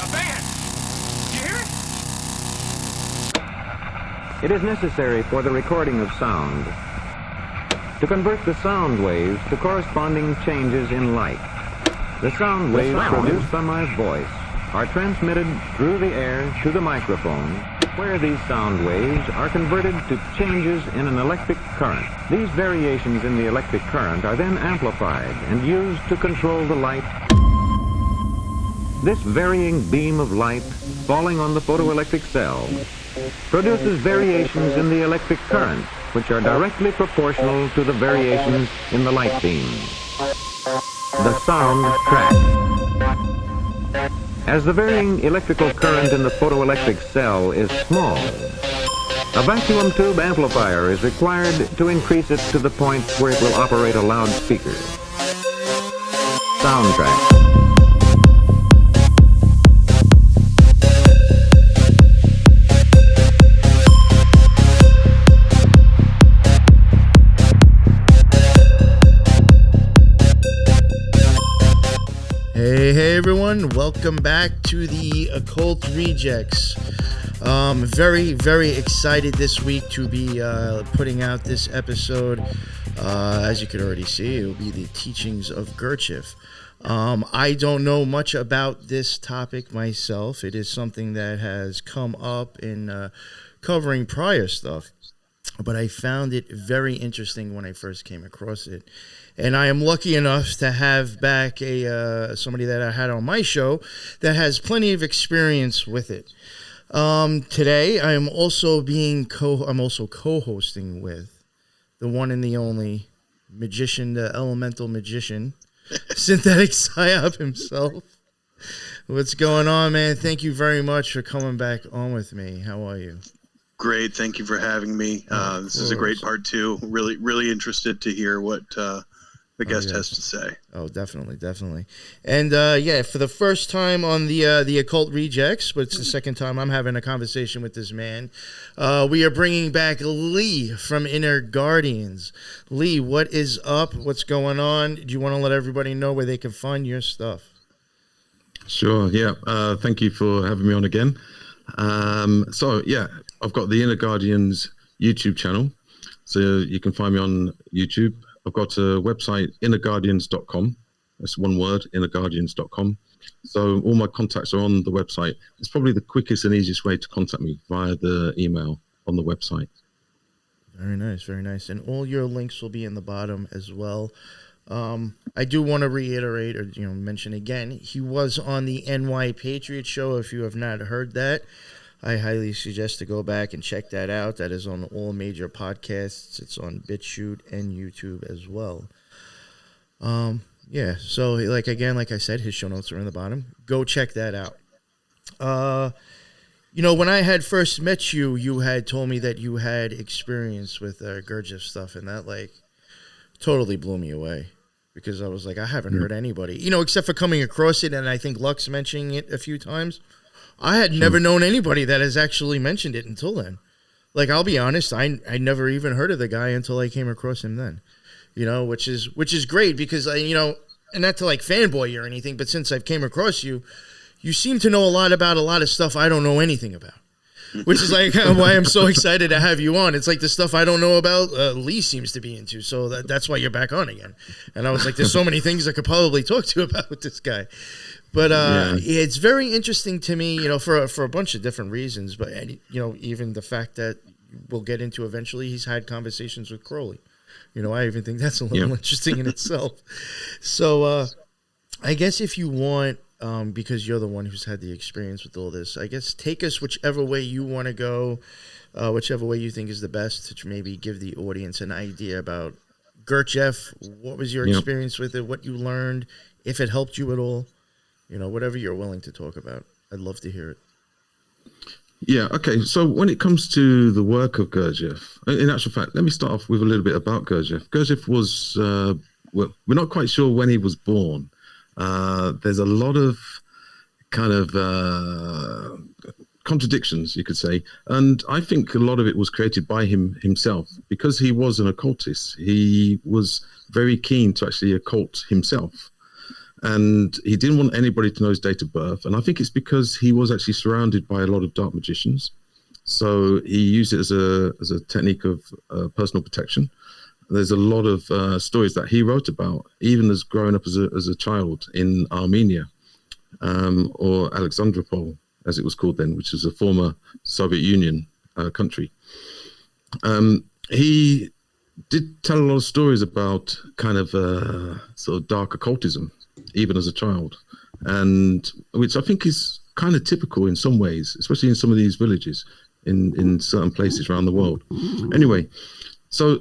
a band. You hear it? It is necessary for the recording of sound to convert the sound waves to corresponding changes in light. The sound waves produced by my voice are transmitted through the air to the microphone, where these sound waves are converted to changes in an electric current. These variations in the electric current are then amplified and used to control the light. This varying beam of light falling on the photoelectric cell produces variations in the electric current, which are directly proportional to the variations in the light beam. The sound track. As the varying electrical current in the photoelectric cell is small, a vacuum tube amplifier is required to increase it to the point where it will operate a loudspeaker. Sound track. Hey everyone, welcome back to the Occult Rejects. Very, very excited this week to be putting out this episode. As you can already see, it will be the teachings of Gurdjieff. I don't know much about this topic myself. It is something that has come up in covering prior stuff, but I found it very interesting when I first came across it. And I am lucky enough to have back somebody that I had on my show that has plenty of experience with it. Today, I am also co-hosting with the one and the only magician, the elemental magician, synthetic psyop himself. What's going on, man? Thank you very much for coming back on with me. How are you? Great. Thank you for having me. This is a great part two. Really interested to hear what the guest has to say. Oh, definitely. And for the first time on the Occult Rejects, but it's the second time I'm having a conversation with this man, we are bringing back Lee from Inner Guardians. Lee, what is up? What's going on? Do you want to let everybody know where they can find your stuff? Sure, yeah. Thank you for having me on again. I've got the Inner Guardians YouTube channel, so you can find me on YouTube. I've got a website, innerguardians.com. That's one word, innerguardians.com. So all my contacts are on the website. It's probably the quickest and easiest way to contact me via the email on the website. Very nice. And all your links will be in the bottom as well. I do want to reiterate or mention again, he was on the NY Patriot show. If you have not heard that, I highly suggest to go back and check that out. That is on all major podcasts. It's on BitChute and YouTube as well. So like I said, his show notes are in the bottom. Go check that out. When I had first met you, you had told me that you had experience with Gurdjieff stuff, and that totally blew me away. Because I was like, I haven't heard anybody, except for coming across it, and I think Lux mentioning it a few times. I had never known anybody that has actually mentioned it until then. I'll be honest, I never even heard of the guy until I came across him then, which is great because and not to fanboy you or anything, but since I've came across you, you seem to know a lot about a lot of stuff I don't know anything about. Which is why I'm so excited to have you on. It's the stuff I don't know about, Lee seems to be into. So that's why you're back on again. And I was like, there's so many things I could probably talk to you about with this guy. But it's very interesting to me, for a bunch of different reasons. But, even the fact that we'll get into eventually, he's had conversations with Crowley. I even think that's a little interesting in itself. So I guess if you want, because you're the one who's had the experience with all this, I guess take us whichever way you want to go, whichever way you think is the best to maybe give the audience an idea about Gurdjieff. What was your experience with it? What you learned, if it helped you at all, whatever you're willing to talk about. I'd love to hear it. Yeah, okay. So when it comes to the work of Gurdjieff, in actual fact, let me start off with a little bit about Gurdjieff. Gurdjieff was, we're not quite sure when he was born. There's a lot of kind of contradictions, you could say. And I think a lot of it was created by himself because he was an occultist. He was very keen to actually occult himself. and he didn't want anybody to know his date of birth. And I think it's because he was actually surrounded by a lot of dark magicians. So he used it as a technique of personal protection. There's a lot of stories that he wrote about, even as growing up as a child in Armenia, or Alexandropol, as it was called then, which was a former Soviet Union country. He did tell a lot of stories about kind of sort of dark occultism, even as a child, and which I think is kind of typical in some ways, especially in some of these villages in certain places around the world. Anyway, so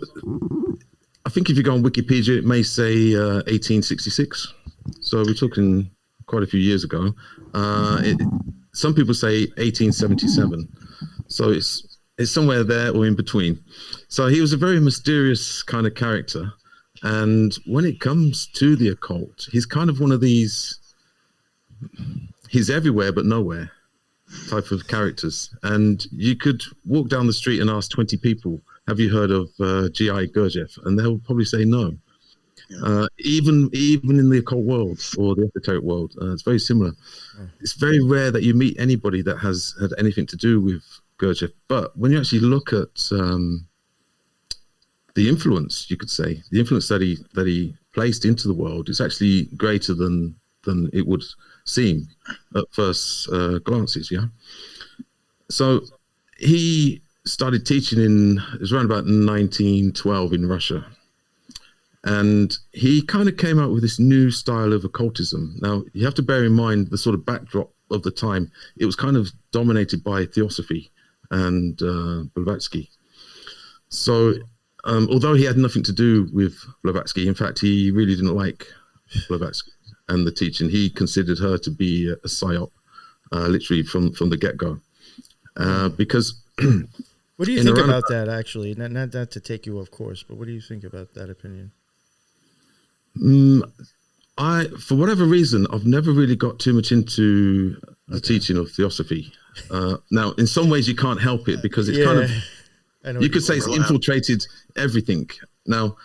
I think if you go on Wikipedia, it may say 1866. So we're talking quite a few years ago. Some people say 1877. So it's somewhere there or in between. So he was a very mysterious kind of character. And when it comes to the occult, he's kind of one of these, he's everywhere but nowhere type of characters. And you could walk down the street and ask 20 people, have you heard of G.I. Gurdjieff? And they'll probably say no. Yeah. Even in the occult world or the esoteric world, it's very similar. It's very rare that you meet anybody that has had anything to do with Gurdjieff. But when you actually look at the influence, you could say, the influence that he placed into the world is actually greater than it would seem at first glances. Yeah. So he started teaching it was around about 1912 in Russia. And he kind of came out with this new style of occultism. Now, you have to bear in mind the sort of backdrop of the time. It was kind of dominated by Theosophy and Blavatsky. So, although he had nothing to do with Blavatsky, in fact, he really didn't like Blavatsky and the teaching. He considered her to be a psyop, literally from the get-go. Because... What do you think about that, actually? Not to take you off course, but what do you think about that opinion? For whatever reason, I've never really got too much into the teaching of Theosophy. Now, in some ways, you can't help it because it's kind of, you could say it's infiltrated everything. Now,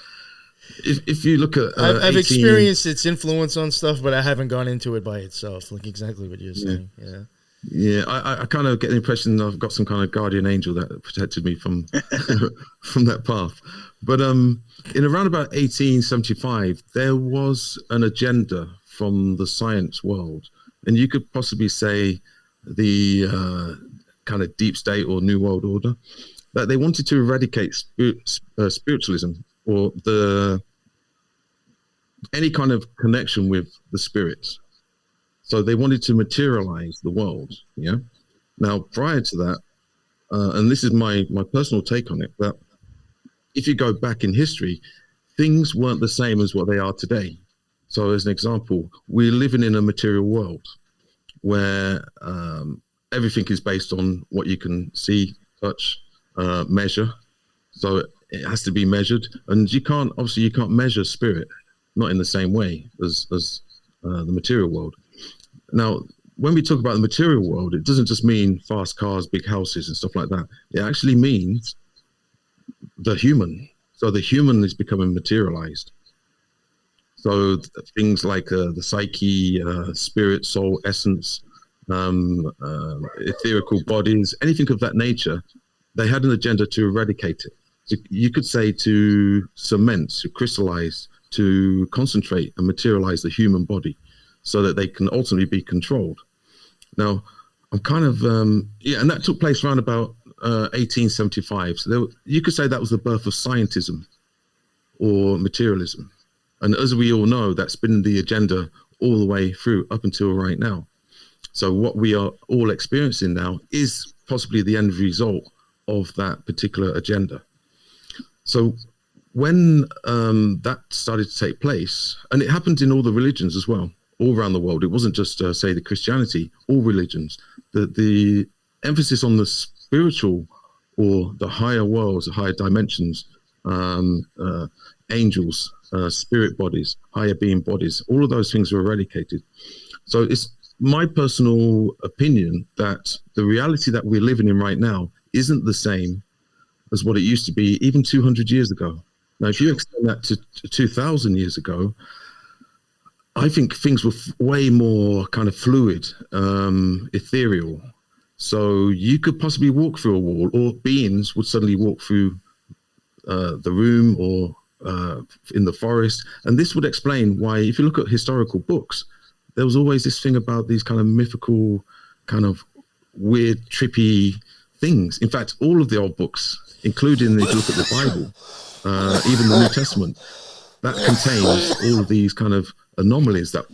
if you look at... I've experienced its influence on stuff, but I haven't gone into it by itself, like exactly what you're saying. Yeah. Yeah, I kind of get the impression I've got some kind of guardian angel that protected me from from that path. But in around about 1875, there was an agenda from the science world, and you could possibly say the kind of deep state or New World Order, that they wanted to eradicate spiritualism or any kind of connection with the spirits. So they wanted to materialize the world, yeah? Now, prior to that, and this is my personal take on it, that if you go back in history, things weren't the same as what they are today. So as an example, we're living in a material world where everything is based on what you can see, touch, measure. So it has to be measured. And you can't measure spirit, not in the same way as the material world. Now, when we talk about the material world, it doesn't just mean fast cars, big houses and stuff like that. It actually means the human. So the human is becoming materialized. So things like the psyche, spirit, soul, essence, etherical bodies, anything of that nature, they had an agenda to eradicate it. So you could say to cement, to crystallize, to concentrate and materialize the human body, so that they can ultimately be controlled. Now, I'm kind of, and that took place around about 1875. So you could say that was the birth of scientism or materialism. And as we all know, that's been the agenda all the way through up until right now. So what we are all experiencing now is possibly the end result of that particular agenda. So when that started to take place, and it happened in all the religions as well, all around the world. It wasn't just, say, the Christianity, all religions. The emphasis on the spiritual or the higher worlds, the higher dimensions, angels, spirit bodies, higher being bodies, all of those things were eradicated. So it's my personal opinion that the reality that we're living in right now isn't the same as what it used to be even 200 years ago. Now, if you extend that to 2,000 years ago, I think things were way more kind of fluid, ethereal. So you could possibly walk through a wall, or beings would suddenly walk through the room or in the forest. And this would explain why, if you look at historical books, there was always this thing about these kind of mythical, kind of weird, trippy things. In fact, all of the old books, including if you look at the Bible, even the New Testament, that contains all of these kind of anomalies that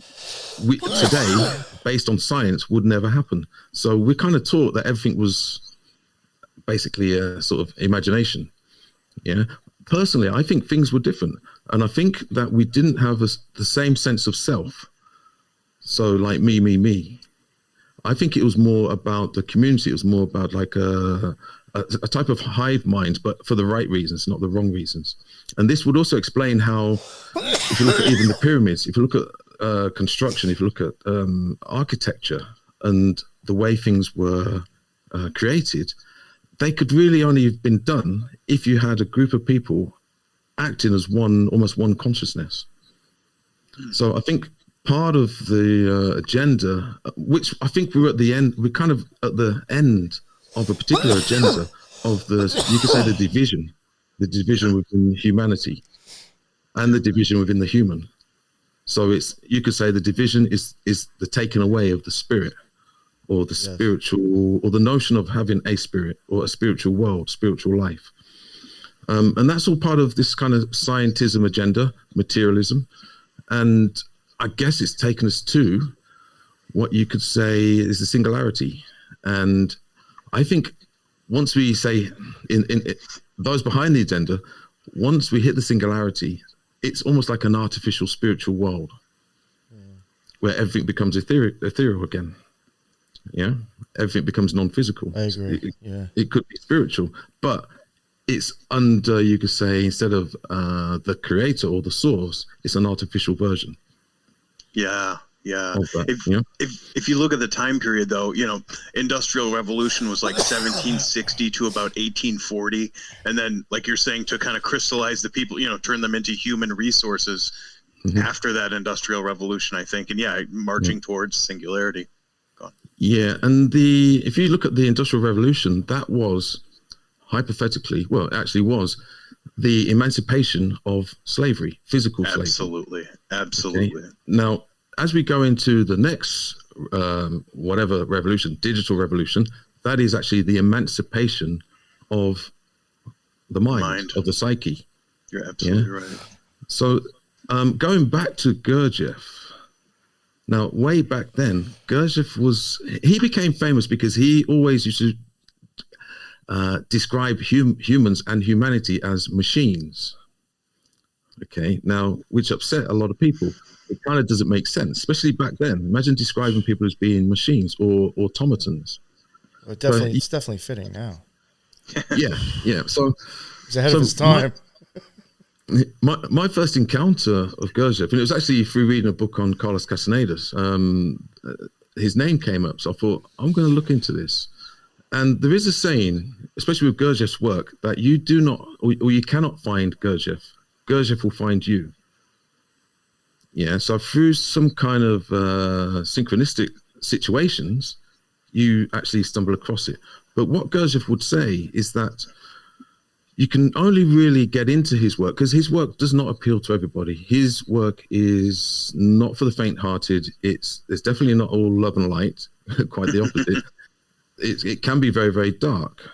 we today, based on science, would never happen. So we're kind of taught that everything was basically a sort of imagination. Yeah. Personally, I think things were different. And I think that we didn't have the same sense of self. So like me. I think it was more about the community. It was more about like a type of hive mind, but for the right reasons, not the wrong reasons. And this would also explain how, if you look at even the pyramids, if you look at construction, if you look at architecture and the way things were created, they could really only have been done if you had a group of people acting as almost one consciousness. So I think part of the agenda, which I think we're kind of at the end of a particular agenda of you could say the division within humanity and the division within the human. So you could say the division is the taking away of the spirit, or the spiritual, or the notion of having a spirit or a spiritual world, spiritual life. And that's all part of this kind of scientism agenda, materialism. And I guess it's taken us to what you could say is the singularity. And I think once we say, in those behind the agenda, once we hit the singularity, it's almost like an artificial spiritual world where everything becomes ethereal again. Yeah, everything becomes non-physical. I agree. It could be spiritual, but it's under, you could say, instead of the creator or the source, it's an artificial version. Yeah. That, If you look at the time period, though, Industrial Revolution was like 1760 to about 1840, and then, like you're saying, to kind of crystallize the people, turn them into human resources after that Industrial Revolution, I think, and marching towards singularity. Yeah, and if you look at the Industrial Revolution, that was hypothetically, well, it actually was the emancipation of slavery, physical slavery. Absolutely. Okay? Now, as we go into the next whatever revolution, digital revolution, that is actually the emancipation of the mind. Of the psyche. You're absolutely right. So going back to Gurdjieff, now way back then, Gurdjieff he became famous because he always used to describe humans and humanity as machines. Okay, now, which upset a lot of people. It kind of doesn't make sense, especially back then. Imagine describing people as being machines or automatons. Well, it's definitely fitting now. Yeah. So he's ahead of his time. My first encounter of Gurdjieff, and it was actually through reading a book on Carlos Castaneda's. His name came up, so I thought, I'm going to look into this. And there is a saying, especially with Gurdjieff's work, that you do not, or you cannot find Gurdjieff. Gurdjieff will find you. Yeah, so through some kind of synchronistic situations, you actually stumble across it. But what Gurdjieff would say is that you can only really get into his work, because his work does not appeal to everybody. His work is not for the faint-hearted. It's definitely not all love and light, quite the opposite. It can be very, very dark,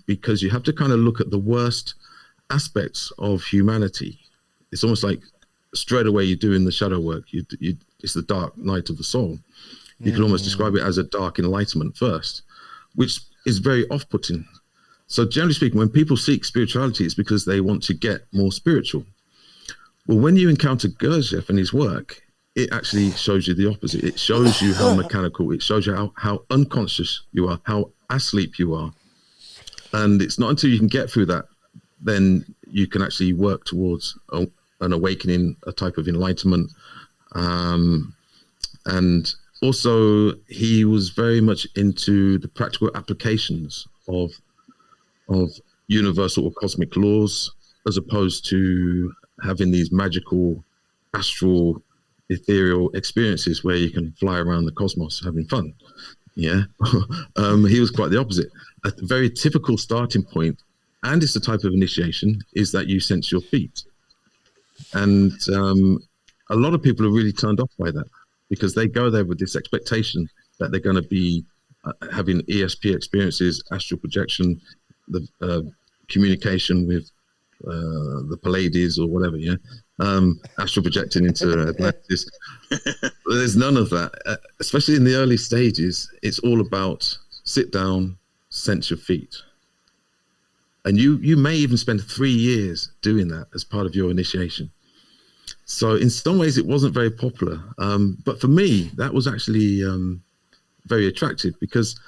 because you have to kind of look at the worst aspects of humanity. It's almost like straight away you're doing the shadow work. It's the dark night of the soul. You can almost describe it as a dark enlightenment first, which is very off-putting. So generally speaking, when people seek spirituality, it's because they want to get more spiritual. Well, when you encounter Gurdjieff and his work, it actually shows you the opposite. It shows you how mechanical, it shows you how unconscious you are, how asleep you are. And it's not until you can get through that, then you can actually work towards an awakening, a type of enlightenment. And also, he was very much into the practical applications of universal or cosmic laws, as opposed to having these magical astral ethereal experiences where you can fly around the cosmos having fun. Yeah. He was quite the opposite. A very typical starting point, and it's a type of initiation, is that you sense your feet. And a lot of people are really turned off by that because they go there with this expectation that they're going to be having ESP experiences, astral projection, the communication with the Pleiades or whatever, yeah, astral projecting into Atlantis. There's none of that, especially in the early stages. It's all about sit down, sense your feet. And you may even spend 3 years doing that as part of your initiation. So in some ways, it wasn't very popular. But for me, that was actually very attractive because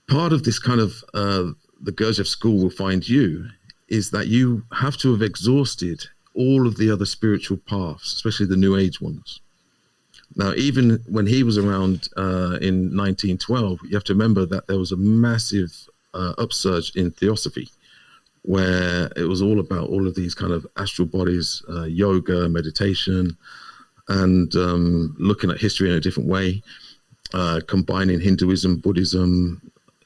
part of this kind of the Gurdjieff school will find you is that you have to have exhausted all of the other spiritual paths, especially the New Age ones. Now, even when he was around in 1912, you have to remember that there was a massive upsurge in theosophy, where it was all about all of these kind of astral bodies, yoga, meditation, and looking at history in a different way, combining Hinduism, Buddhism,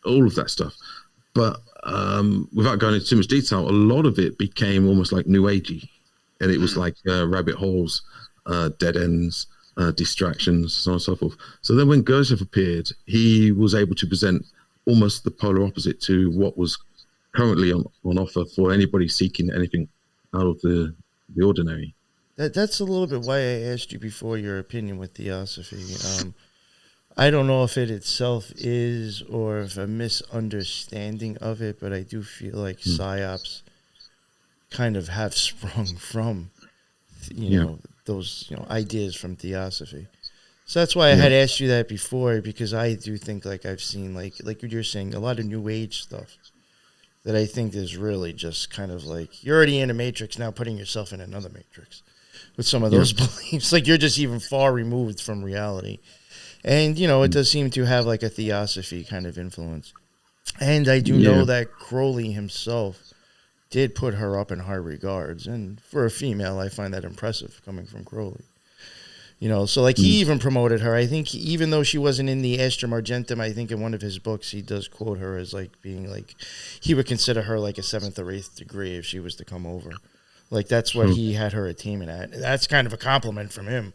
all of that stuff. But without going into too much detail, a lot of it became almost like New Agey, and it was like rabbit holes, dead ends, distractions, so on and so forth. So then when Gurdjieff appeared, he was able to present almost the polar opposite to what was currently on offer for anybody seeking anything out of the ordinary. That's a little bit why I asked you before your opinion with theosophy. I don't know if it itself is or if a misunderstanding of it, but I do feel like psyops kind of have sprung from, you know, those ideas from theosophy. So that's why I had asked you that before, because I do think like I've seen like what you're saying, a lot of New Age stuff that I think is really just kind of like you're already in a matrix, now putting yourself in another matrix with some of those beliefs. Like you're just even far removed from reality. And, it does seem to have like a theosophy kind of influence. And I do know that Crowley himself did put her up in high regards. And for a female, I find that impressive coming from Crowley. So like he even promoted her. I think even though she wasn't in the Astrum Argentum, I think in one of his books, he does quote her as like being like, he would consider her like a 7th or 8th degree if she was to come over. Like that's what he had her attainment at. That's kind of a compliment from him.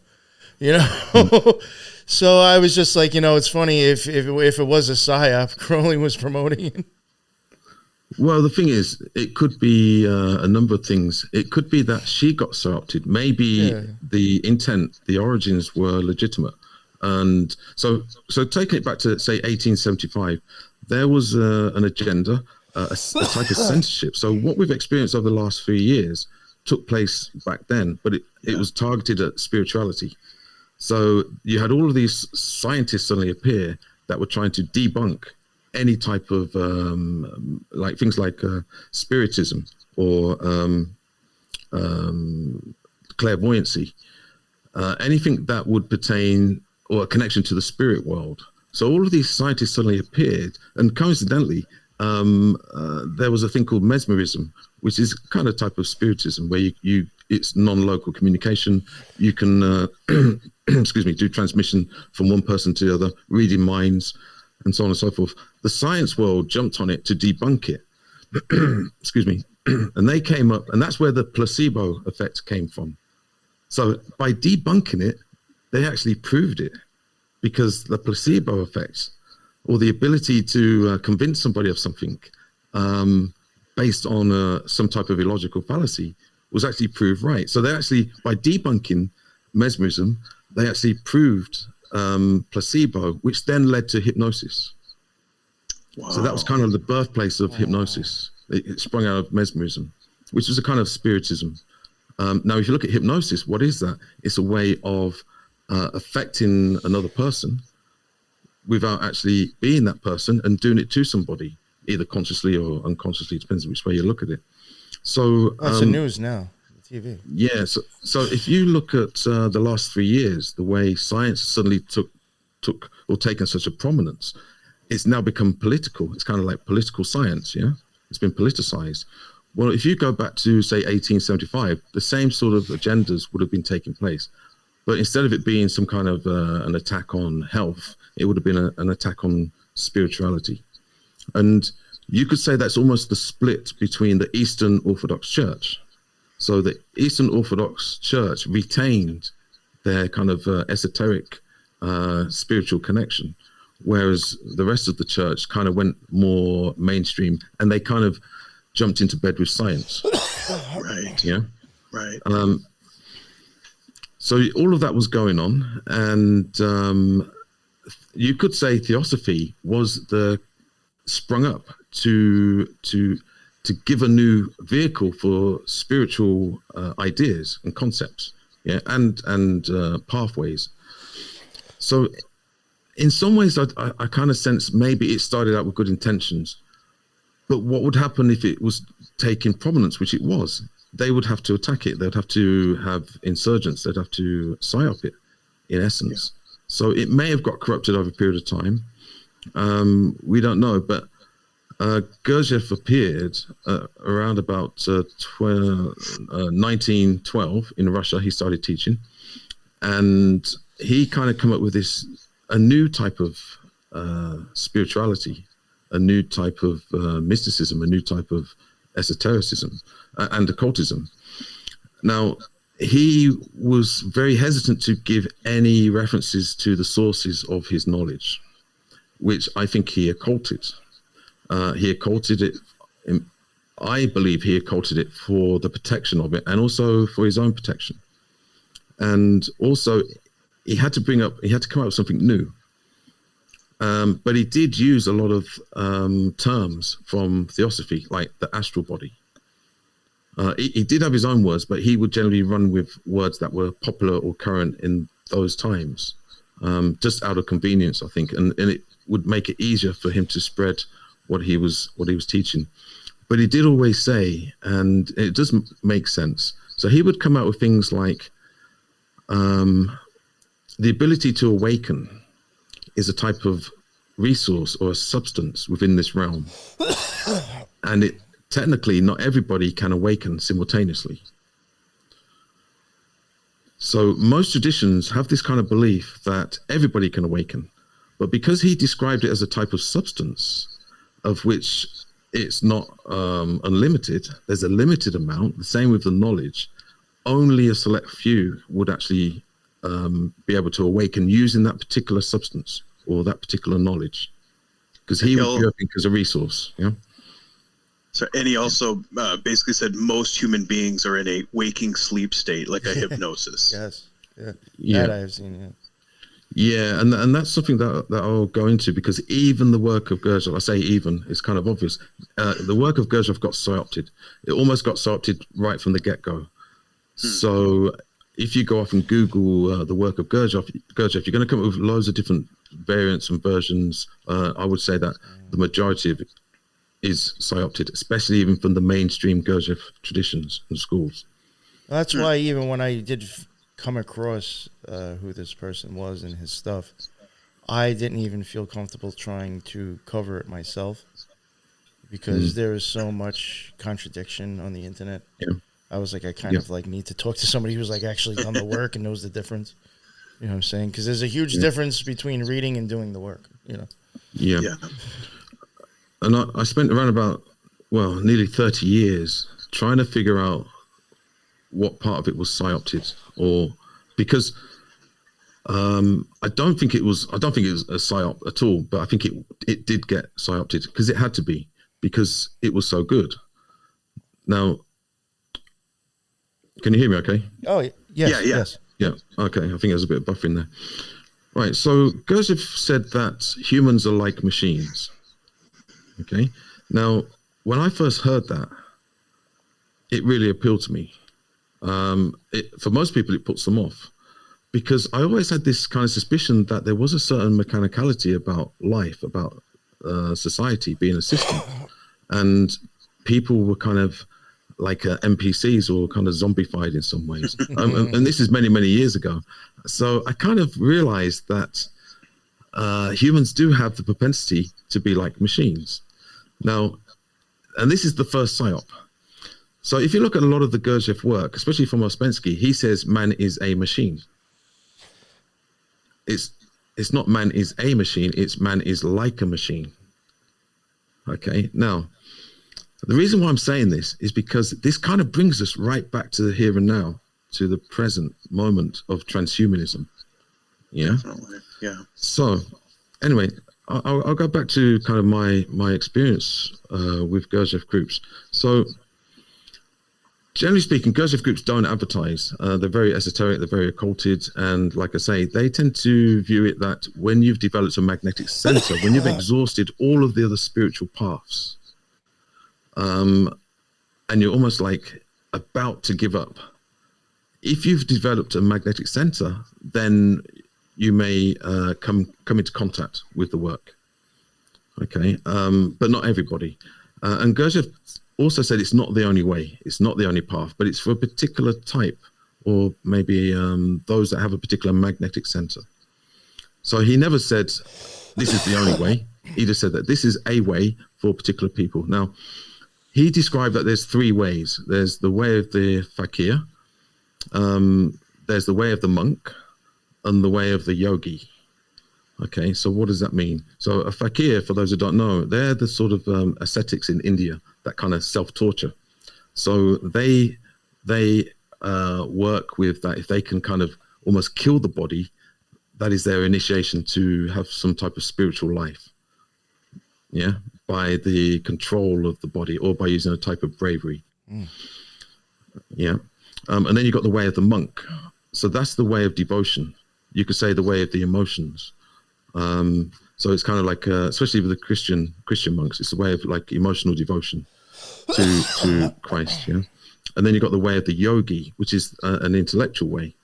So I was just like, it's funny if it was a psyop, Crowley was promoting it. Well, the thing is, it could be a number of things. It could be that she got psyopted. Maybe the intent, the origins were legitimate. And so taking it back to, say, 1875, there was an agenda, a type of censorship. So what we've experienced over the last 3 years took place back then, but it was targeted at spirituality. So you had all of these scientists suddenly appear that were trying to debunk any type of like things like spiritism or clairvoyancy, anything that would pertain or a connection to the spirit world. So all of these scientists suddenly appeared, and coincidentally, there was a thing called mesmerism, which is kind of type of spiritism where it's non-local communication. You can, do transmission from one person to the other, reading minds, and so on and so forth. The science world jumped on it to debunk it. And they came up, and that's where the placebo effect came from. So by debunking it, they actually proved it, because the placebo effect, or the ability to convince somebody of something based on some type of illogical fallacy, was actually proved right. So they actually, by debunking mesmerism, they actually proved placebo, which then led to hypnosis. Wow. So that was kind of the birthplace of hypnosis. It sprung out of mesmerism, which was a kind of spiritism. Now, if you look at hypnosis, what is that? It's a way of affecting another person without actually being that person and doing it to somebody, either consciously or unconsciously, depends which way you look at it. So that's the news now, TV. Yeah. So if you look at the last 3 years, the way science suddenly took or taken such a prominence, it's now become political. It's kind of like political science. Yeah, it's been politicized. Well, if you go back to say 1875, the same sort of agendas would have been taking place. But instead of it being some kind of an attack on health, it would have been an attack on spirituality. And you could say that's almost the split between the Eastern Orthodox Church. So the Eastern Orthodox Church retained their kind of esoteric spiritual connection, whereas the rest of the church kind of went more mainstream, and they kind of jumped into bed with science. Right. Yeah. Right. So all of that was going on, and you could say Theosophy was sprung up to give a new vehicle for spiritual ideas and concepts, yeah, and pathways. So in some ways, I kind of sense maybe it started out with good intentions, but what would happen if it was taking prominence, which it was? They would have to attack it. They'd have to have insurgents. They'd have to psyop it, in essence. Yeah. So it may have got corrupted over a period of time. We don't know, but Gurdjieff appeared around about 1912 in Russia. He started teaching, and he kind of come up with a new type of spirituality, a new type of mysticism, a new type of esotericism and occultism. Now, he was very hesitant to give any references to the sources of his knowledge, which I think he occulted. He occulted it. I believe he occulted it for the protection of it, and also for his own protection. And also, he had to come up with something new. But he did use a lot of terms from Theosophy, like the astral body. He did have his own words, but he would generally run with words that were popular or current in those times, just out of convenience, I think, and it would make it easier for him to spread what he was teaching. But he did always say, and it does make sense. So he would come out with things like the ability to awaken is a type of resource or a substance within this realm. And it technically, not everybody can awaken simultaneously. So most traditions have this kind of belief that everybody can awaken. But because he described it as a type of substance of which it's not unlimited, there's a limited amount, the same with the knowledge, only a select few would actually be able to awaken using that particular substance or that particular knowledge, because he would be, I think, as a resource. Yeah. So, and he also basically said most human beings are in a waking sleep state, like a hypnosis. Yes. Yeah. That I have seen. Yeah. Yeah, and that's something that I'll go into, because even the work of Gurdjieff, I say even, it's kind of obvious. The work of Gurdjieff got psyopted. It almost got psyopted right from the get-go. So if you go off and Google the work of Gurdjieff, you're going to come up with loads of different variants and versions. I would say that the majority of it is psyopted, especially even from the mainstream Gurdjieff traditions and schools. That's why even when I did come across who this person was and his stuff, I didn't even feel comfortable trying to cover it myself, because there is so much contradiction on the internet. Yeah. I was like, I kind of like need to talk to somebody who's like actually done the work and knows the difference. You know what I'm saying? Because there's a huge difference between reading and doing the work, you know? Yeah. And I spent around about, nearly 30 years trying to figure out what part of it was psyopted, or because I don't think it was a psyop at all, but I think it did get psyopted because it had to be, because it was so good. Now, can you hear me okay? Oh, yes. Yeah, okay. I think there's a bit of buffering there. Right, so Gurdjieff said that humans are like machines. Okay, now, when I first heard that, it really appealed to me. For most people, it puts them off, because I always had this kind of suspicion that there was a certain mechanicality about life, about society being a system, and people were kind of like NPCs, or kind of zombified in some ways. And this is many, many years ago. So I kind of realized that humans do have the propensity to be like machines. Now, and this is the first psyop. So if you look at a lot of the Gurdjieff work, especially from Ouspensky, he says man is a machine. it's not man is a machine, it's man is like a machine. Okay, now the reason why I'm saying this is because this kind of brings us right back to the here and now, to the present moment of transhumanism. Yeah. Definitely. Yeah. So anyway, I'll go back to kind of my experience with Gurdjieff groups. So generally speaking, Gurdjieff groups don't advertise. They're very esoteric, they're very occulted, and like I say, they tend to view it that when you've developed a magnetic center, when you've exhausted all of the other spiritual paths, and you're almost like about to give up, if you've developed a magnetic center, then you may come into contact with the work. Okay, but not everybody. And Gurdjieff also said it's not the only way, it's not the only path, but it's for a particular type, or maybe those that have a particular magnetic center. So he never said this is the only way. He just said that this is a way for particular people. Now, he described that there's three ways. There's the way of the fakir, there's the way of the monk, and the way of the yogi. Okay, so what does that mean? So a fakir, for those who don't know, they're the sort of ascetics in India, that kind of self-torture. So they work with that. If they can kind of almost kill the body, that is their initiation to have some type of spiritual life. Yeah, by the control of the body, or by using a type of bravery. Yeah, and then you've got the way of the monk. So that's the way of devotion. You could say the way of the emotions. So it's kind of like, especially with the Christian monks, it's a way of like emotional devotion to Christ. Yeah, and then you've got the way of the yogi, which is an intellectual way.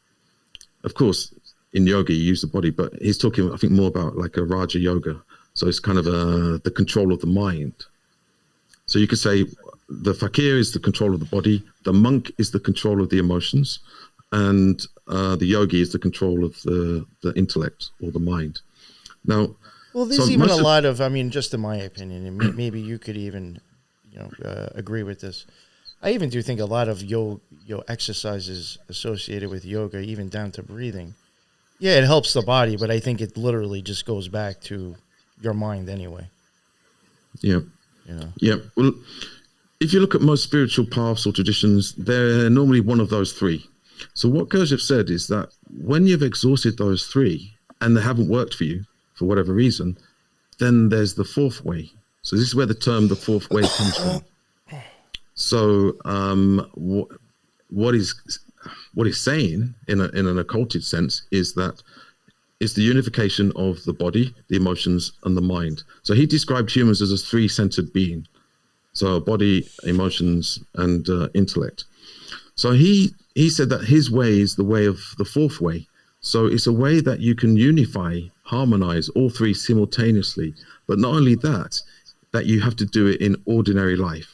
Of course, in yoga you use the body, but he's talking, I think, more about like a Raja yoga. So it's kind of the control of the mind. So you could say the fakir is the control of the body, the monk is the control of the emotions, and the yogi is the control of the intellect or the mind. Now, well, there's even a lot of, I mean, just in my opinion, and maybe you could even, agree with this. I even do think a lot of exercises associated with yoga, even down to breathing. Yeah, it helps the body, but I think it literally just goes back to your mind anyway. Yeah. Yeah. Well, if you look at most spiritual paths or traditions, they're normally one of those three. So what Gurdjieff said is that when you've exhausted those three and they haven't worked for you for whatever reason, then there's the fourth way. So this is where the term the fourth way comes from. So what he's saying in an occulted sense is that it's the unification of the body, the emotions, and the mind. So he described humans as a three-centered being. So body, emotions, and intellect. So he said that his way is the way of the fourth way. So it's a way that you can unify, harmonize all three simultaneously. But not only that you have to do it in ordinary life.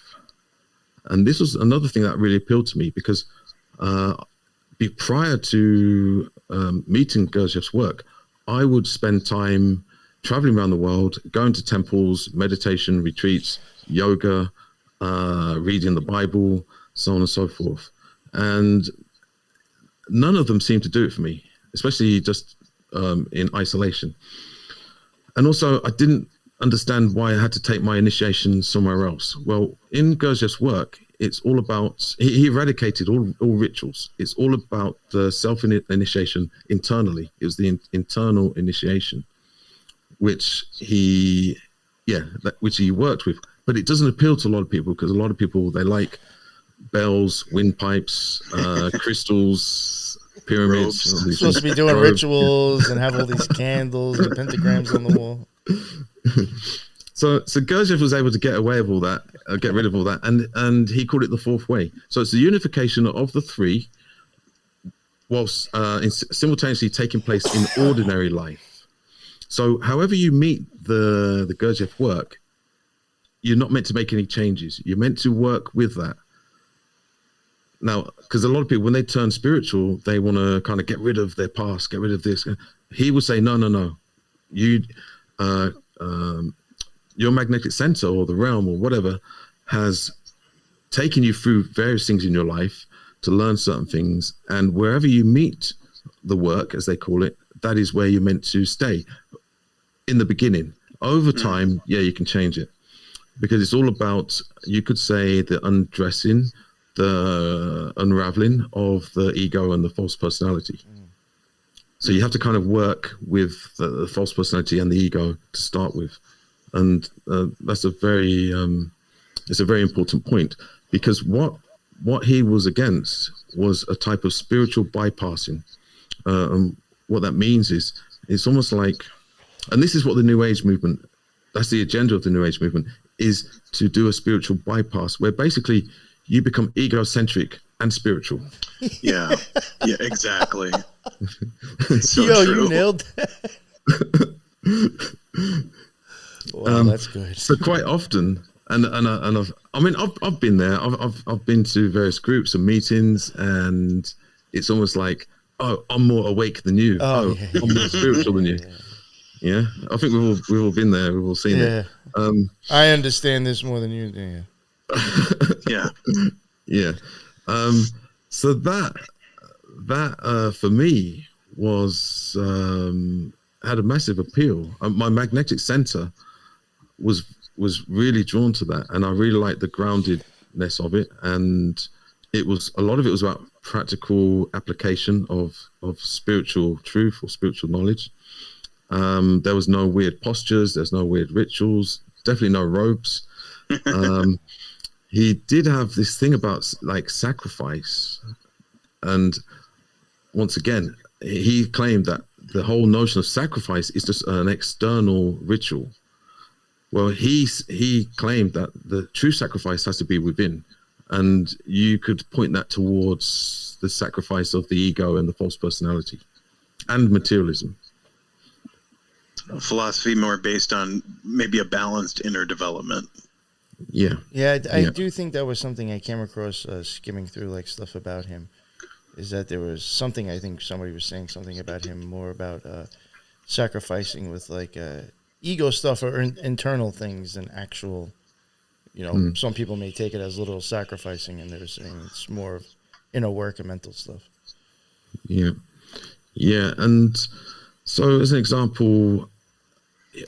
And this was another thing that really appealed to me, because prior to meeting Gurdjieff's work, I would spend time traveling around the world, going to temples, meditation retreats, yoga, reading the Bible, so on and so forth. And none of them seemed to do it for me, especially just in isolation. And also, I didn't understand why I had to take my initiation somewhere else. Well, in Gurdjieff's work, it's all about, he eradicated all rituals. It's all about the self-initiation internally. It was the internal initiation, which he worked with. But it doesn't appeal to a lot of people, because a lot of people, they like bells, windpipes, crystals, pyramids. Supposed to be doing rituals and have all these candles and pentagrams on the wall. So Gurdjieff was able to get away with all that, get rid of all that, and he called it the fourth way. So it's the unification of the three, whilst simultaneously taking place in ordinary life. So however you meet the Gurdjieff work, you're not meant to make any changes. You're meant to work with that. Now, because a lot of people, when they turn spiritual, they want to kind of get rid of their past, get rid of this. He would say, no. Your magnetic center or the realm or whatever has taken you through various things in your life to learn certain things. And wherever you meet the work, as they call it, that is where you're meant to stay in the beginning. Over time, yeah, you can change it, because it's all about, you could say, the undressing, the unraveling of the ego and the false personality. So you have to kind of work with the false personality and the ego to start with, and that's a very it's a very important point, because what he was against was a type of spiritual bypassing. And what that means is, it's almost like, and this is what the New Age movement, that's the agenda of the New Age movement, is to do a spiritual bypass where basically you become egocentric and spiritual. Yeah, exactly. So Yo, true. you nailed that. Wow, that's good. So quite often, and I've been there. I've been to various groups and meetings, and it's almost like, oh, I'm more awake than you. Oh, yeah. I'm more spiritual than you. Yeah, I think we've all been there. We've all seen it. I understand this more than you do. Yeah. So that for me was had a massive appeal. My magnetic center was really drawn to that, and I really liked the groundedness of it. And a lot of it was about practical application of spiritual truth or spiritual knowledge. There was no weird postures. There's no weird rituals. Definitely no robes. He did have this thing about like sacrifice, and once again, he claimed that the whole notion of sacrifice is just an external ritual. Well, he claimed that the true sacrifice has to be within, and you could point that towards the sacrifice of the ego and the false personality, and materialism. A philosophy more based on maybe a balanced inner development. Yeah, I do think that was something I came across skimming through like stuff about him, is that there was something, I think somebody was saying something about him more about sacrificing with like ego stuff or internal things than actual, some people may take it as little sacrificing, and they're saying it's more of inner work and mental stuff. Yeah. And so as an example,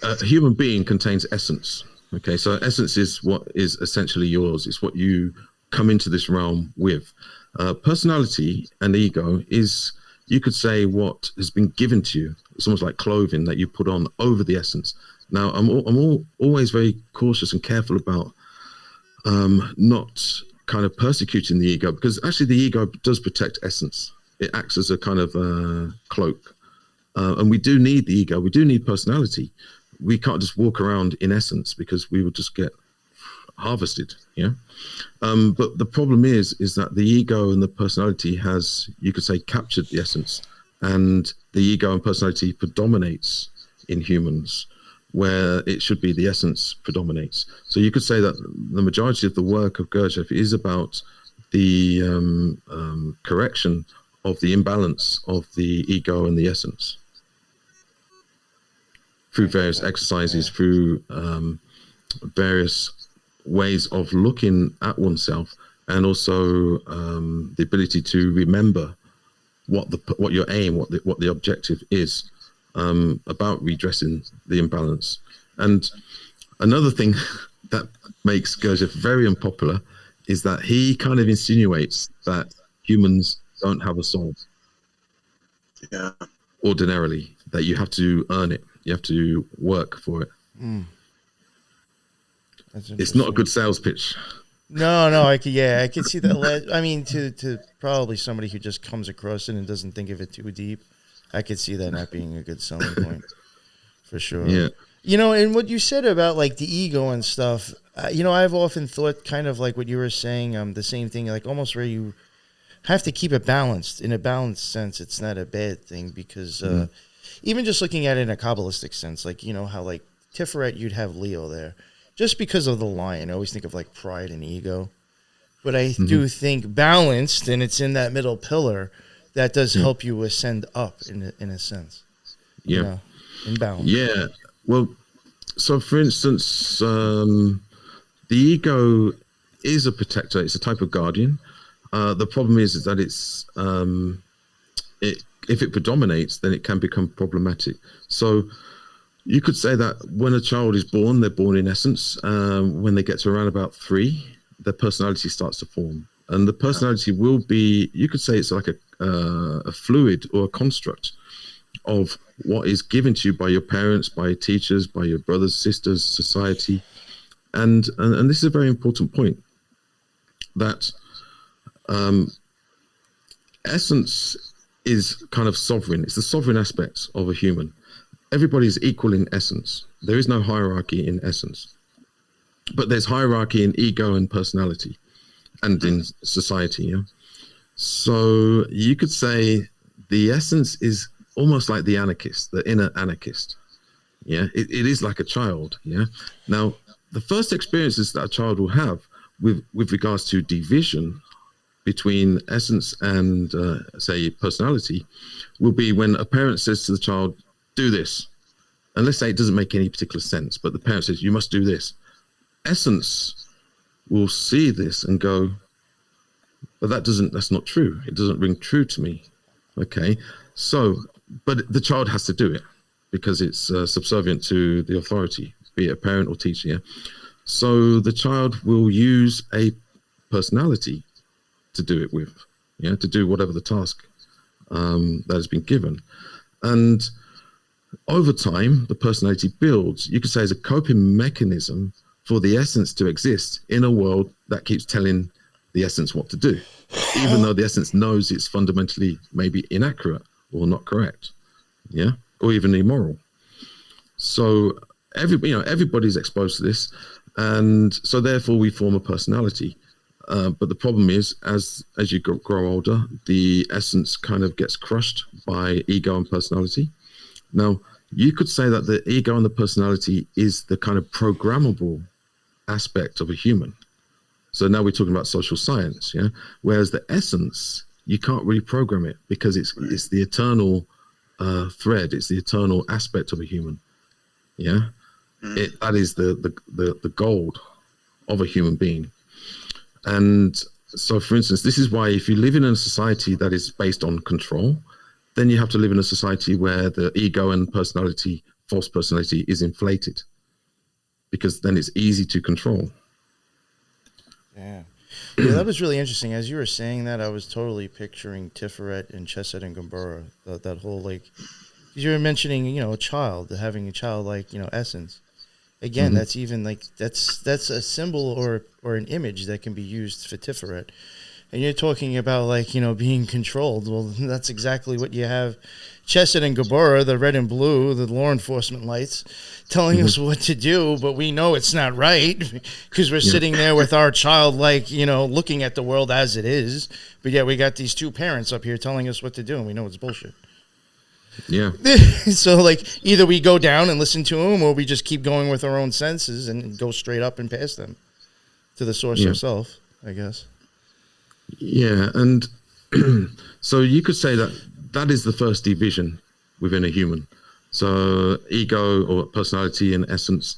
a human being contains essence. Okay, so essence is what is essentially yours. It's what you come into this realm with. Personality and ego is, you could say, what has been given to you. It's almost like clothing that you put on over the essence. Now, I'm always very cautious and careful about not kind of persecuting the ego, because actually the ego does protect essence. It acts as a kind of cloak. And we do need the ego. We do need personality. We can't just walk around in essence, because we would just get harvested. But the problem is that the ego and the personality has, you could say, captured the essence, and the ego and personality predominates in humans, where it should be the essence predominates. So you could say that the majority of the work of Gurdjieff is about the correction of the imbalance of the ego and the essence, through various exercises, through various ways of looking at oneself, and also the ability to remember what your aim, what the objective is, about redressing the imbalance. And another thing that makes Gurdjieff very unpopular is that he kind of insinuates that humans don't have a soul. Yeah. Ordinarily, that you have to earn it. You have to work for it. It's not a good sales pitch. No, I could see that. I mean, to probably somebody who just comes across it and doesn't think of it too deep, I could see that not being a good selling point, for sure. Yeah. And what you said about like the ego and stuff, I've often thought kind of like what you were saying, the same thing, like almost where you have to keep it balanced. In a balanced sense, it's not a bad thing, because even just looking at it in a Kabbalistic sense, like, how like Tiferet, you'd have Leo there. Just because of the lion, I always think of like pride and ego. But I do think balanced, and it's in that middle pillar, that does help you ascend up in a sense. Yeah. In balance. Yeah. Well, so for instance, the ego is a protector. It's a type of guardian. The problem is that if it predominates, then it can become problematic. So you could say that when a child is born, they're born in essence. When they get to around about 3, their personality starts to form. And the personality will be, you could say it's like a fluid or a construct of what is given to you by your parents, by your teachers, by your brothers, sisters, society. And this is a very important point, that essence is kind of sovereign. It's the sovereign aspect of a human. Everybody is equal in essence. There is no hierarchy in essence. But there's hierarchy in ego and personality and in society. Yeah? So you could say the essence is almost like the anarchist, the inner anarchist. Yeah, it is like a child. Yeah. Now, the first experiences that a child will have with regards to division between essence and, say, personality, will be when a parent says to the child, do this. And let's say it doesn't make any particular sense, but the parent says, you must do this. Essence will see this and go, but that's not true. It doesn't ring true to me. Okay. So, but the child has to do it because it's subservient to the authority, be it a parent or teacher. Yeah? So the child will use a personality to do it with, yeah, to do whatever the task that has been given. And over time, the personality builds, you could say, as a coping mechanism for the essence to exist in a world that keeps telling the essence what to do, even though the essence knows it's fundamentally maybe inaccurate or not correct, yeah, or even immoral. So everybody's exposed to this, and so therefore we form a personality. But the problem is, as you grow older, the essence kind of gets crushed by ego and personality. Now, you could say that the ego and the personality is the kind of programmable aspect of a human. So now we're talking about social science, yeah. Whereas the essence, you can't really program it because it's the eternal thread. It's the eternal aspect of a human, yeah. That is the gold of a human being. And so, for instance, this is why if you live in a society that is based on control, then you have to live in a society where the ego and personality, false personality, is inflated, because then it's easy to control. Yeah, that was really interesting. As you were saying that, I was totally picturing Tiferet and Chesed and Gomorrah, that whole, like, you were mentioning, a child, having a childlike, essence. Again, that's even like that's a symbol or an image that can be used for Tiferet. And you're talking about, like, being controlled. Well, that's exactly what you have. Chesed and Gomorrah, the red and blue, the law enforcement lights, telling us what to do, but we know it's not right because we're sitting there with our child, like, looking at the world as it is. But yet we got these two parents up here telling us what to do, and we know it's bullshit. Yeah. So, like, either we go down and listen to them, or we just keep going with our own senses and go straight up and past them to the source herself, I guess. Yeah, and so you could say that is the first division within a human. So ego or personality and essence,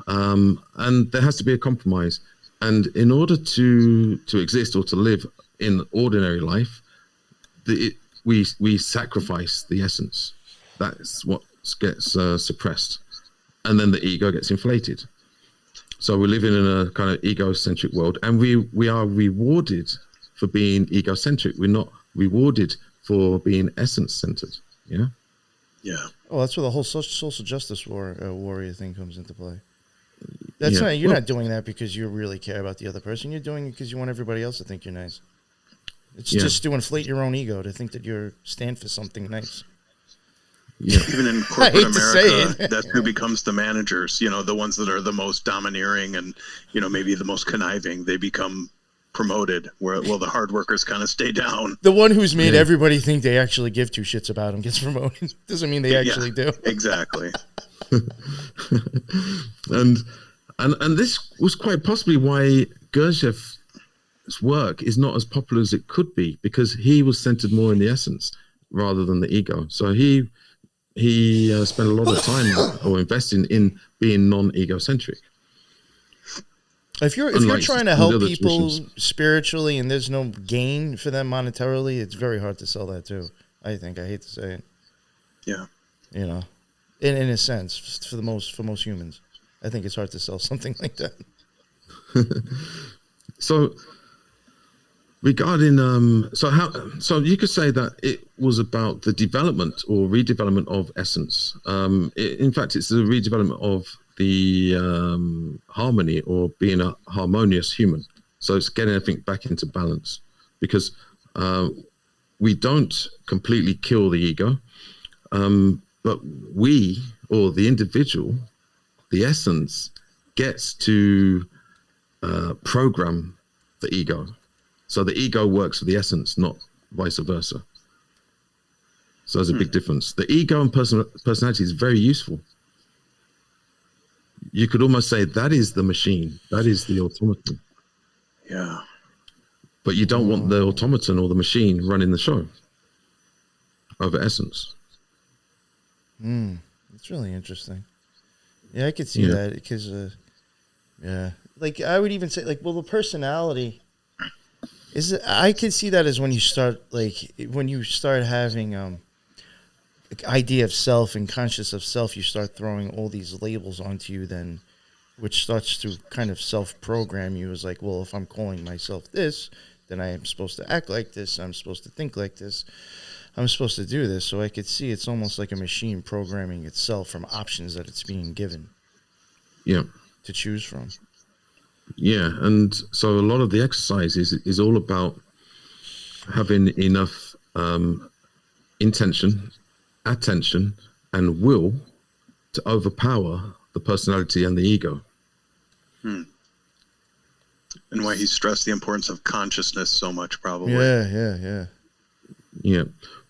and there has to be a compromise. And in order to exist or to live in ordinary life, we sacrifice the essence. That's what gets suppressed, and then the ego gets inflated. So we're living in a kind of egocentric world, and we are rewarded for being egocentric. We're not rewarded for being essence-centered. Yeah. Yeah. Oh, that's where the whole social justice warrior thing comes into play. That's not you're not doing that because you really care about the other person. You're doing it because you want everybody else to think you're nice. It's just to inflate your own ego, to think that you stand for something nice. Yeah. Even in corporate America, that's who becomes the managers. The ones that are the most domineering and maybe the most conniving. They become promoted, where the hard workers kind of stay down. The one who's made everybody think they actually give two shits about him gets promoted. Doesn't mean they actually do. Exactly. and this was quite possibly why Gurdjieff's work is not as popular as it could be, because he was centered more in the essence rather than the ego. So he spent a lot of time or investing in being non-egocentric. If you're trying to help people spiritually and there's no gain for them monetarily, it's very hard to sell that too. I think. I hate to say it. Yeah. You know, in a sense, for most humans, I think it's hard to sell something like that. So regarding so you could say that it was about the development or redevelopment of essence. In fact, it's the redevelopment of the harmony or being a harmonious human. So it's getting everything back into balance, because we don't completely kill the ego, but we, or the individual, the essence, gets to program the ego. So the ego works for the essence, not vice versa. So there's a big difference. The ego and personality is very useful. You could almost say that is the machine, that is the automaton. Yeah. But you don't want the automaton or the machine running the show over essence. It's really interesting. Yeah, I could see that, because, like I would even say, like, well, the personality is. I could see that as when you start having idea of self and conscious of self, you start throwing all these labels onto you, then, which starts to kind of self-program you as like, well, if I'm calling myself this, then I am supposed to act like this. I'm supposed to think like this. I'm supposed to do this. So I could see it's almost like a machine programming itself from options that it's being given. Yeah. To choose from. Yeah, and so a lot of the exercise is all about having enough intention, attention, and will to overpower the personality and the ego. And why he stressed the importance of consciousness so much, probably. Yeah.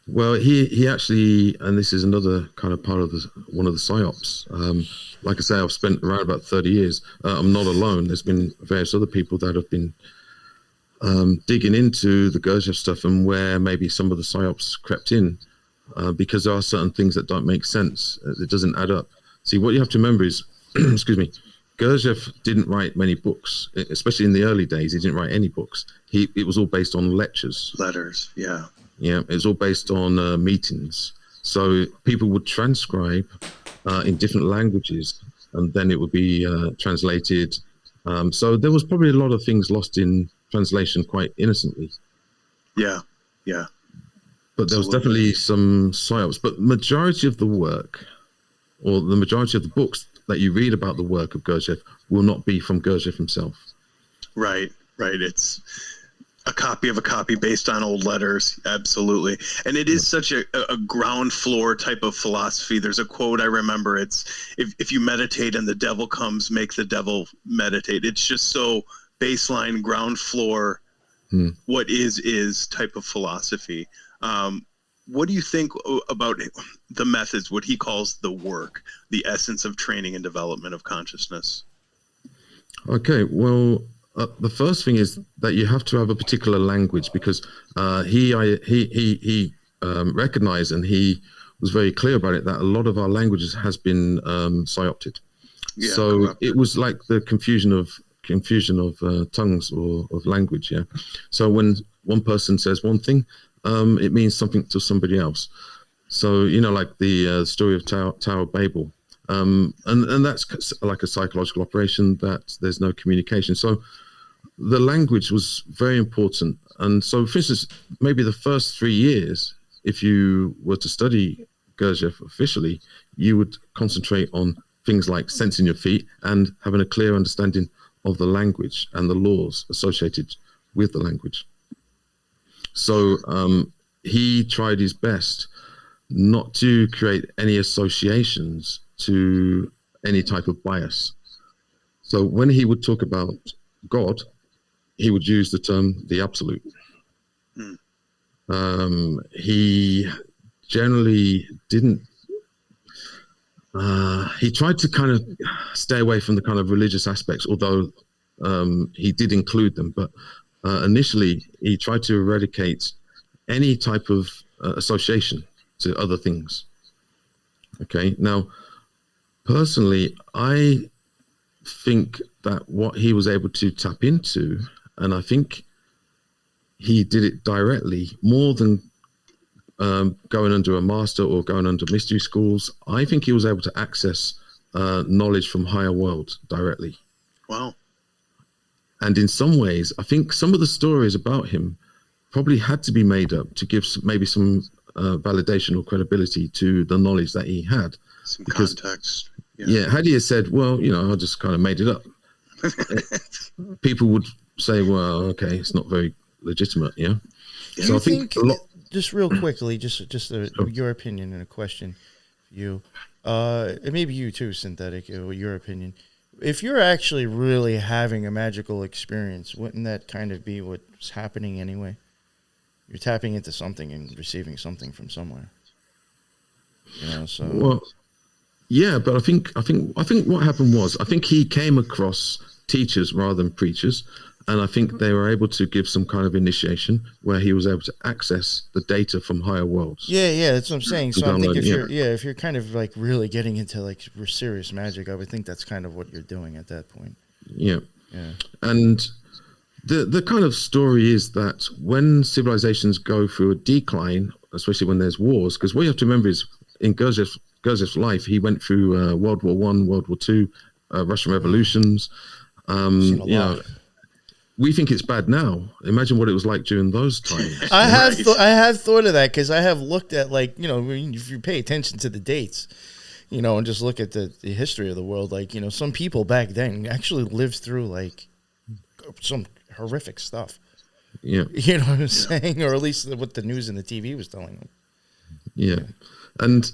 Well, he actually, and this is another kind of part of one of the psyops. Like I say, I've spent around about 30 years. I'm not alone. There's been various other people that have been digging into the Gurdjieff stuff, and where maybe some of the psyops crept in, because there are certain things that don't make sense. It doesn't add up. See, what you have to remember is, excuse me, Gurdjieff didn't write many books, especially in the early days. He didn't write any books. It was all based on lectures. Letters, yeah. Yeah, it was all based on meetings. So people would transcribe in different languages, and then it would be translated. So there was probably a lot of things lost in translation quite innocently. Yeah. But there was definitely some psyops. But majority of the work, or the majority of the books that you read about the work of Gurdjieff, will not be from Gurdjieff himself. Right. It's a copy of a copy based on old letters. Absolutely. And it is such a ground floor type of philosophy. There's a quote I remember. It's, if you meditate and the devil comes, make the devil meditate. It's just so baseline, ground floor, what is type of philosophy. What do you think about the methods, what he calls the work, the essence of training and development of consciousness? Okay, well, the first thing is that you have to have a particular language, because he recognized, and he was very clear about it, that a lot of our languages has been psyopted. Yeah, so corrupted. It was like the confusion of tongues or of language. Yeah. So when one person says one thing, it means something to somebody else. So, like the story of Tower of Babel. And that's like a psychological operation, that there's no communication. So the language was very important. And so, for instance, maybe the first 3 years, if you were to study Gurdjieff officially, you would concentrate on things like sensing your feet and having a clear understanding of the language and the laws associated with the language. So he tried his best not to create any associations to any type of bias. So when he would talk about God, he would use the term the absolute. He generally didn't. He tried to kind of stay away from the kind of religious aspects, although he did include them. But initially, he tried to eradicate any type of association to other things. Okay. Now, personally, I think that what he was able to tap into, and I think he did it directly more than going under a master or going under mystery schools. I think he was able to access knowledge from higher worlds directly. Wow. And in some ways, I think some of the stories about him probably had to be made up to give maybe some validation or credibility to the knowledge that he had. Some context. Yeah, had he said, well, I just kind of made it up, people would say, well, okay, it's not very legitimate, yeah? So I think just real quickly, just your opinion and a question for you, and maybe you too, Synthetic, your opinion. If you're actually really having a magical experience, wouldn't that kind of be what's happening anyway? You're tapping into something and receiving something from somewhere. So. Well, yeah, but I think what happened was, I think he came across teachers rather than preachers, and I think they were able to give some kind of initiation where he was able to access the data from higher worlds. Yeah, that's what I'm saying. So I think if you're kind of like really getting into like serious magic, I would think that's kind of what you're doing at that point. Yeah. And the kind of story is that when civilizations go through a decline, especially when there's wars, because what you have to remember is in Gurdjieff's life, he went through World War I, World War II, Russian revolutions. We think it's bad now. Imagine what it was like during those times. I have thought of that, because I have looked at, like, if you pay attention to the dates, and just look at the history of the world, like, some people back then actually lived through like some horrific stuff. Yeah. You know what I'm saying? Or at least what the news and the TV was telling them. Yeah. And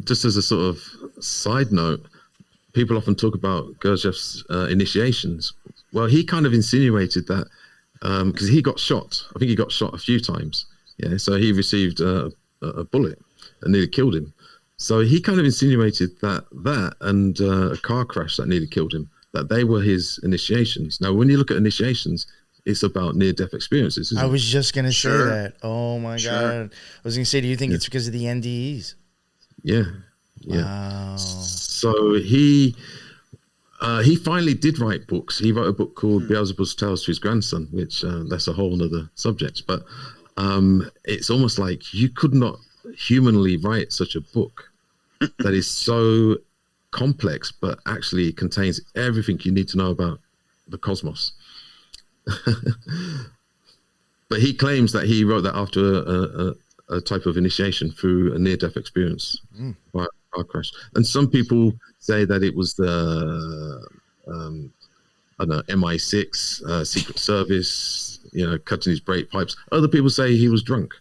just as a sort of side note, people often talk about Gurdjieff's initiations. Well, he kind of insinuated that because he got shot. I think he got shot a few times. Yeah, so he received a bullet and nearly killed him. So he kind of insinuated that and a car crash that nearly killed him, that they were his initiations. Now, when you look at initiations, it's about near-death experiences. I was just going to say that. Oh, my God. I was going to say, do you think it's because of the NDEs? Yeah. Wow. So he finally did write books. He wrote a book called Beelzebub's Tales to his grandson, which that's a whole other subject. But it's almost like you could not humanly write such a book that is so complex, but actually contains everything you need to know about the cosmos. But he claims that he wrote that after a type of initiation through a near-death experience by a car crash. And some people say that it was the MI6 Secret Service, cutting his brake pipes. Other people say he was drunk.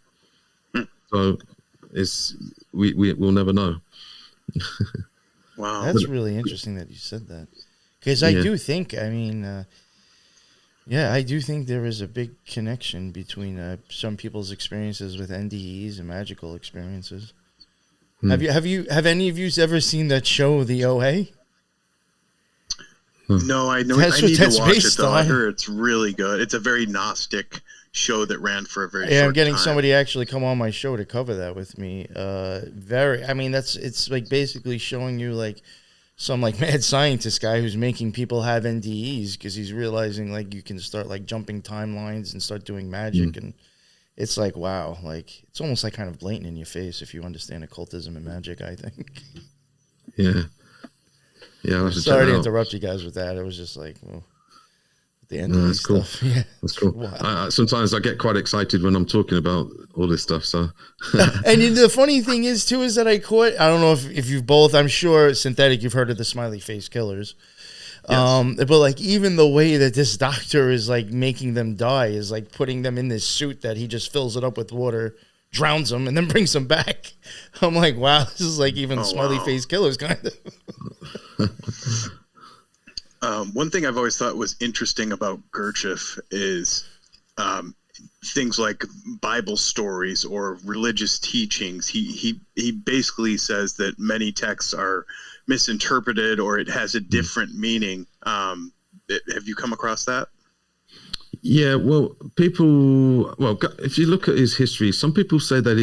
So we'll never know. Wow, that's really interesting that you said that, because I do think, I do think there is a big connection between some people's experiences with NDEs and magical experiences. Have any of you ever seen that show, The OA? No, I know. I need to watch it though. I heard it's really good. It's a very Gnostic show that ran for a very short I'm getting time. somebody actually come on my show to cover that with me. It's like basically showing you like some like mad scientist guy who's making people have NDEs because he's realizing like you can start like jumping timelines and start doing magic, and it's like, wow, like it's almost like kind of blatant in your face if you understand occultism and magic, I think. Yeah. Sorry to interrupt you guys with that. It was just like, well, the end of that's cool. stuff. Yeah, that's cool. Wow. Sometimes I get quite excited when I'm talking about all this stuff. So, and the funny thing is too is that I don't know if you've both. I'm sure Synthetic, you've heard of the smiley face killers. Yes. But like even the way that this doctor is like making them die is like putting them in this suit that he just fills it up with water, drowns them, and then brings them back. I'm like, wow, this is like even smiley face killers kind of. One thing I've always thought was interesting about Gurdjieff is things like Bible stories or religious teachings. He basically says that many texts are misinterpreted or it has a different meaning. Have you come across that? Yeah, well, if you look at his history, some people say that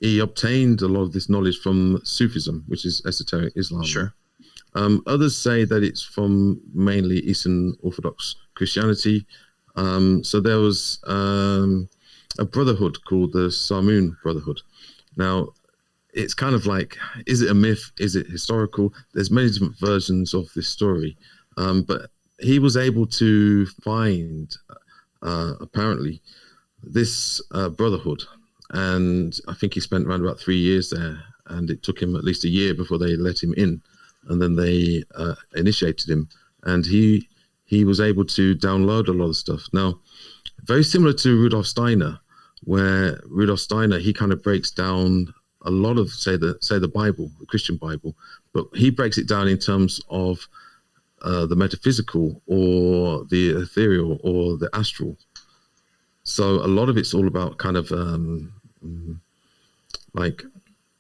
he obtained a lot of this knowledge from Sufism, which is esoteric Islam. Sure. Others say that it's from mainly Eastern Orthodox Christianity. So there was a brotherhood called the Samoon Brotherhood. Now, it's kind of like, is it a myth? Is it historical? There's many different versions of this story, but he was able to find, apparently, this brotherhood, and I think he spent around about 3 years there, and it took him at least a year before they let him in, and then they initiated him, and he was able to download a lot of stuff. Now, very similar to Rudolf Steiner, where Rudolf Steiner, he kind of breaks down a lot of, say the Bible, the Christian Bible, but he breaks it down in terms of the metaphysical or the ethereal or the astral. So a lot of it's all about kind of like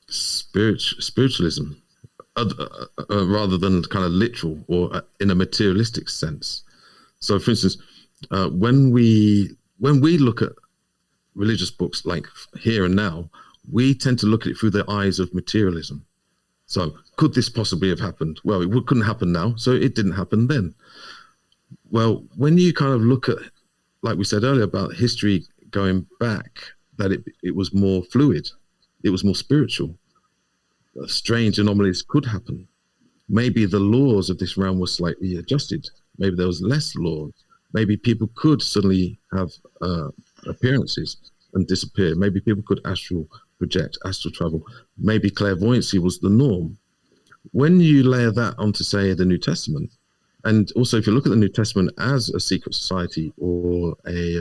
spiritualism, rather than kind of literal or in a materialistic sense. So, for instance, when we look at religious books like Here and Now, we tend to look at it through the eyes of materialism. So, could this possibly have happened? Well, it couldn't happen now, so it didn't happen then. Well, when you kind of look at, like we said earlier about history going back, that it was more fluid, it was more spiritual. Strange anomalies could happen. Maybe the laws of this realm were slightly adjusted. Maybe there was less laws. Maybe people could suddenly have appearances and disappear. Maybe people could astral project, astral travel. Maybe clairvoyancy was the norm. When you layer that onto, say, the New Testament, and also if you look at the New Testament as a secret society or a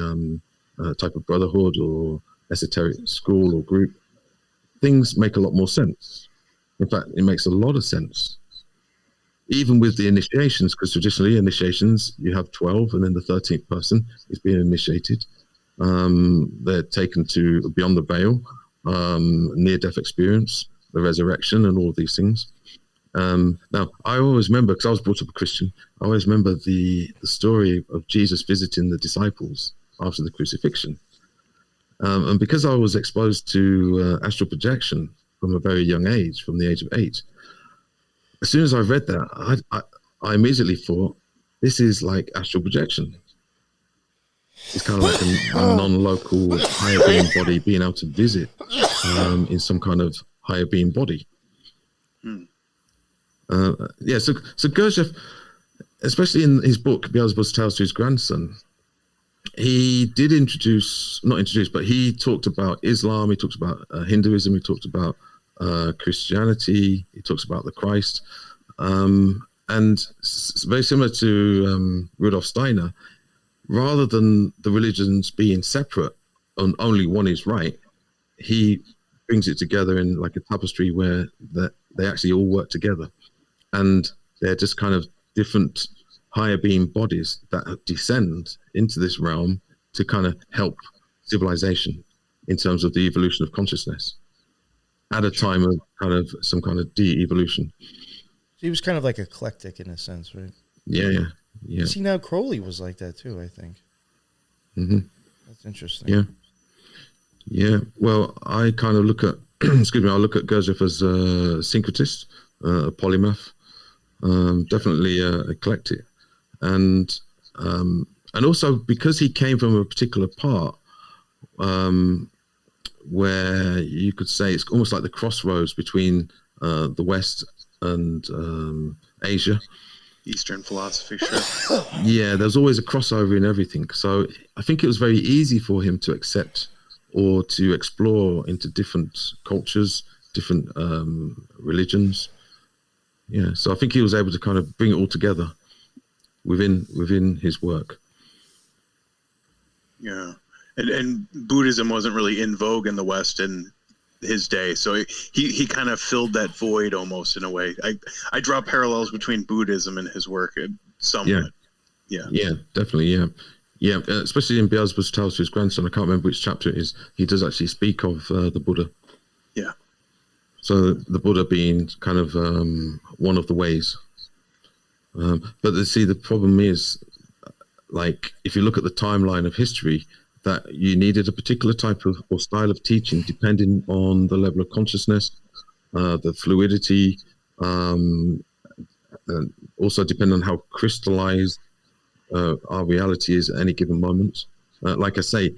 type of brotherhood or esoteric school or group, things make a lot more sense. In fact, it makes a lot of sense. Even with the initiations, because traditionally initiations, you have 12 and then the 13th person is being initiated. They're taken to beyond the veil, near-death experience, the resurrection and all of these things. Now, I always remember, because I was brought up a Christian, I always remember the story of Jesus visiting the disciples after the crucifixion. And because I was exposed to astral projection from a very young age, from the age of 8, as soon as I read that, I immediately thought, this is like astral projection. It's kind of like a non-local higher being body being able to visit in some kind of higher being body. So Gurdjieff, especially in his book Beelzebub's Tales to his grandson, he did but he talked about Islam, he talked about Hinduism, he talked about Christianity, he talks about the Christ, and very similar to Rudolf Steiner, rather than the religions being separate and only one is right, he brings it together in like a tapestry where they actually all work together, and they're just kind of different higher being bodies that descend into this realm to kind of help civilization in terms of the evolution of consciousness at a time of kind of some kind of de-evolution. He was kind of like eclectic in a sense, right? Yeah. See, now Crowley was like that too, I think. Mm-hmm. That's interesting. Yeah. Well, I kind of look at, I look at Gurdjieff as a syncretist, a polymath, definitely eclectic. And also because he came from a particular part where you could say it's almost like the crossroads between the West and Asia. Eastern philosophy, sure. Yeah, there's always a crossover in everything. So I think it was very easy for him to accept or to explore into different cultures, different religions. Yeah, so I think he was able to kind of bring it all together within his work. Yeah, and Buddhism wasn't really in vogue in the West in his day, so he kind of filled that void almost in a way. I draw parallels between Buddhism and his work somewhat. Yeah, definitely. Yeah, especially in Beelzebub's Tales to his grandson. I can't remember which chapter it is. He does actually speak of the Buddha. Yeah. So the Buddha being kind of one of the ways. But the problem is, like, if you look at the timeline of history, that you needed a particular type of or style of teaching depending on the level of consciousness, the fluidity, and also depending on how crystallized our reality is at any given moment. Like I say,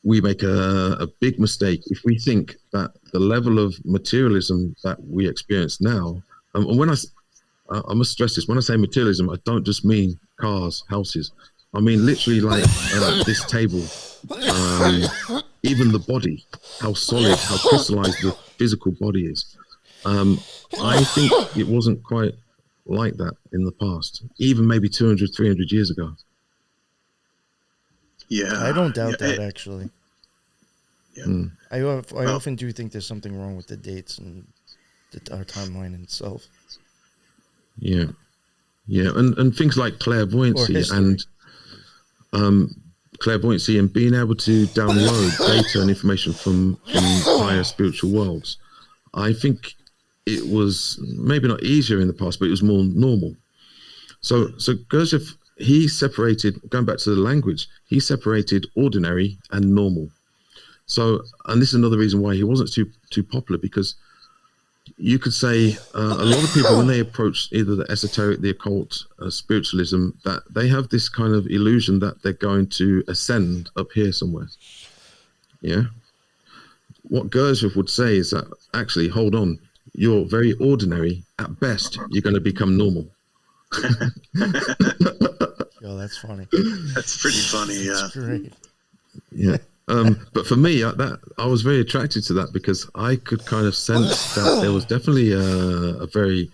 we make a big mistake if we think that the level of materialism that we experience now, and when I must stress this, when I say materialism, I don't just mean cars, houses. I mean literally like this table, even the body, how solid, how crystallized the physical body is. I think it wasn't quite like that in the past, even maybe 200, 300 years ago. Yeah, I don't doubt that, actually. Yeah. I often do think there's something wrong with the dates and our timeline itself. Yeah, and things like clairvoyancy and being able to download data and information from higher spiritual worlds. I think it was maybe not easier in the past, but it was more normal. So Gurdjieff, he separated, going back to the language, he separated ordinary and normal. So, and this is another reason why he wasn't too popular, because you could say a lot of people, when they approach either the esoteric, the occult, spiritualism, that they have this kind of illusion that they're going to ascend up here somewhere. Yeah. What Gurdjieff would say is that actually, hold on, you're very ordinary. At best, you're going to become normal. Yo, that's funny. That's pretty funny. Yeah. That's great. Yeah. But for me, I was very attracted to that, because I could kind of sense that there was definitely a very,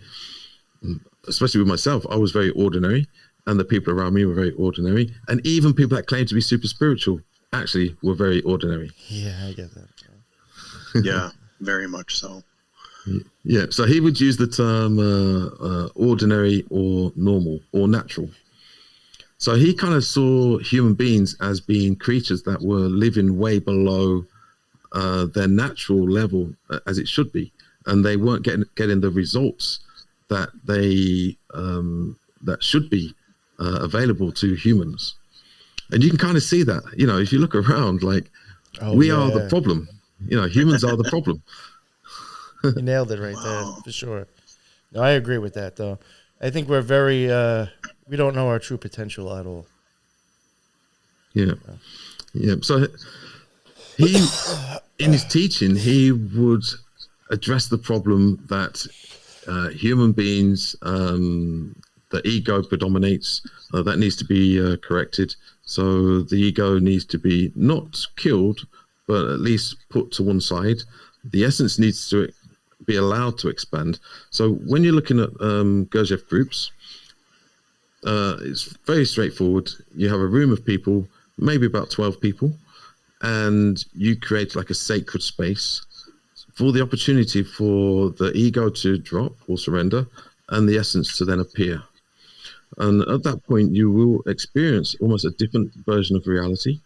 especially with myself, I was very ordinary, and the people around me were very ordinary, and even people that claimed to be super spiritual actually were very ordinary. Yeah, I get that. Yeah, very much so. Yeah, so he would use the term ordinary or normal or natural. So he kind of saw human beings as being creatures that were living way below their natural level, as it should be, and they weren't getting the results that they that should be available to humans. And you can kind of see that, if you look around, like we are the problem. Humans are the problem. You nailed it right there, for sure. No, I agree with that, though. I think we're very, we don't know our true potential at all. Yeah. So he, in his teaching, he would address the problem that human beings, the ego predominates. That needs to be corrected. So the ego needs to be not killed, but at least put to one side. The essence needs to be allowed to expand. So when you're looking at Gurdjieff groups, it's very straightforward. You have a room of people, maybe about 12 people, and you create like a sacred space for the opportunity for the ego to drop or surrender and the essence to then appear. And at that point, you will experience almost a different version of reality,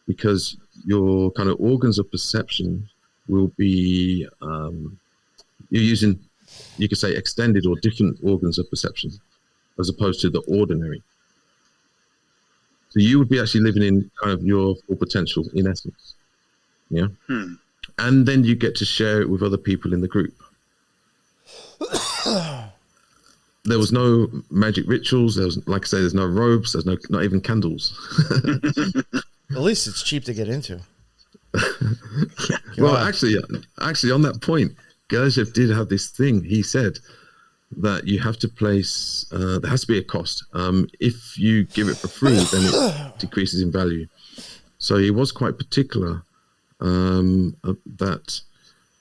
because your kind of organs of perception will be, you're using, you could say, extended or different organs of perception, as opposed to the ordinary. So you would be actually living in kind of your full potential, in essence. Yeah. And then you get to share it with other people in the group. There was no magic rituals. There was, like I say, there's no robes. There's not even candles. At least it's cheap to get into. Well, actually, on that point, Gurdjieff did have this thing. He said that you have to place, there has to be a cost. If you give it for free, then it decreases in value. So he was quite particular that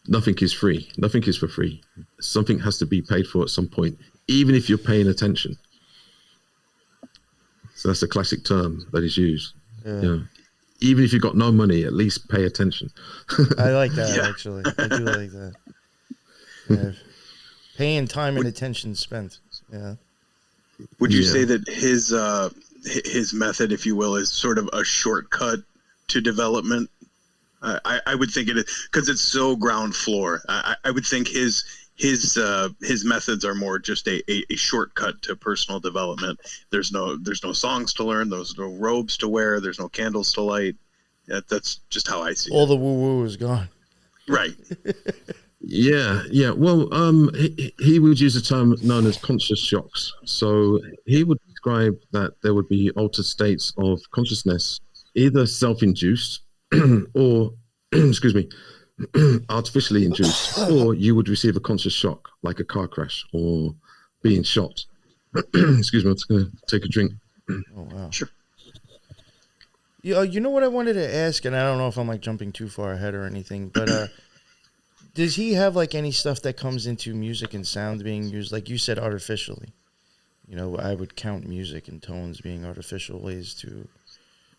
nothing is free. Nothing is for free. Something has to be paid for at some point, even if you're paying attention. So that's a classic term that is used. Yeah. Even if you've got no money, at least pay attention. I like that, actually. I do like that. Yeah. Paying time and attention spent. Yeah. Would you say that his method, if you will, is sort of a shortcut to development? I would think it is, because it's so ground floor. I would think his methods are more just a shortcut to personal development. There's no songs to learn. There's no robes to wear. There's no candles to light. That's just how I see it. All the woo-woo is gone. Right. Yeah. Well, he would use a term known as conscious shocks. So he would describe that there would be altered states of consciousness, either self-induced or excuse me, artificially induced, or you would receive a conscious shock like a car crash or being shot. Excuse me, I'm just going to take a drink. Oh wow. Sure. You know what I wanted to ask, and I don't know if I'm like jumping too far ahead or anything, but does he have like any stuff that comes into music and sound being used, like you said, artificially? You know, I would count music and tones being artificial ways to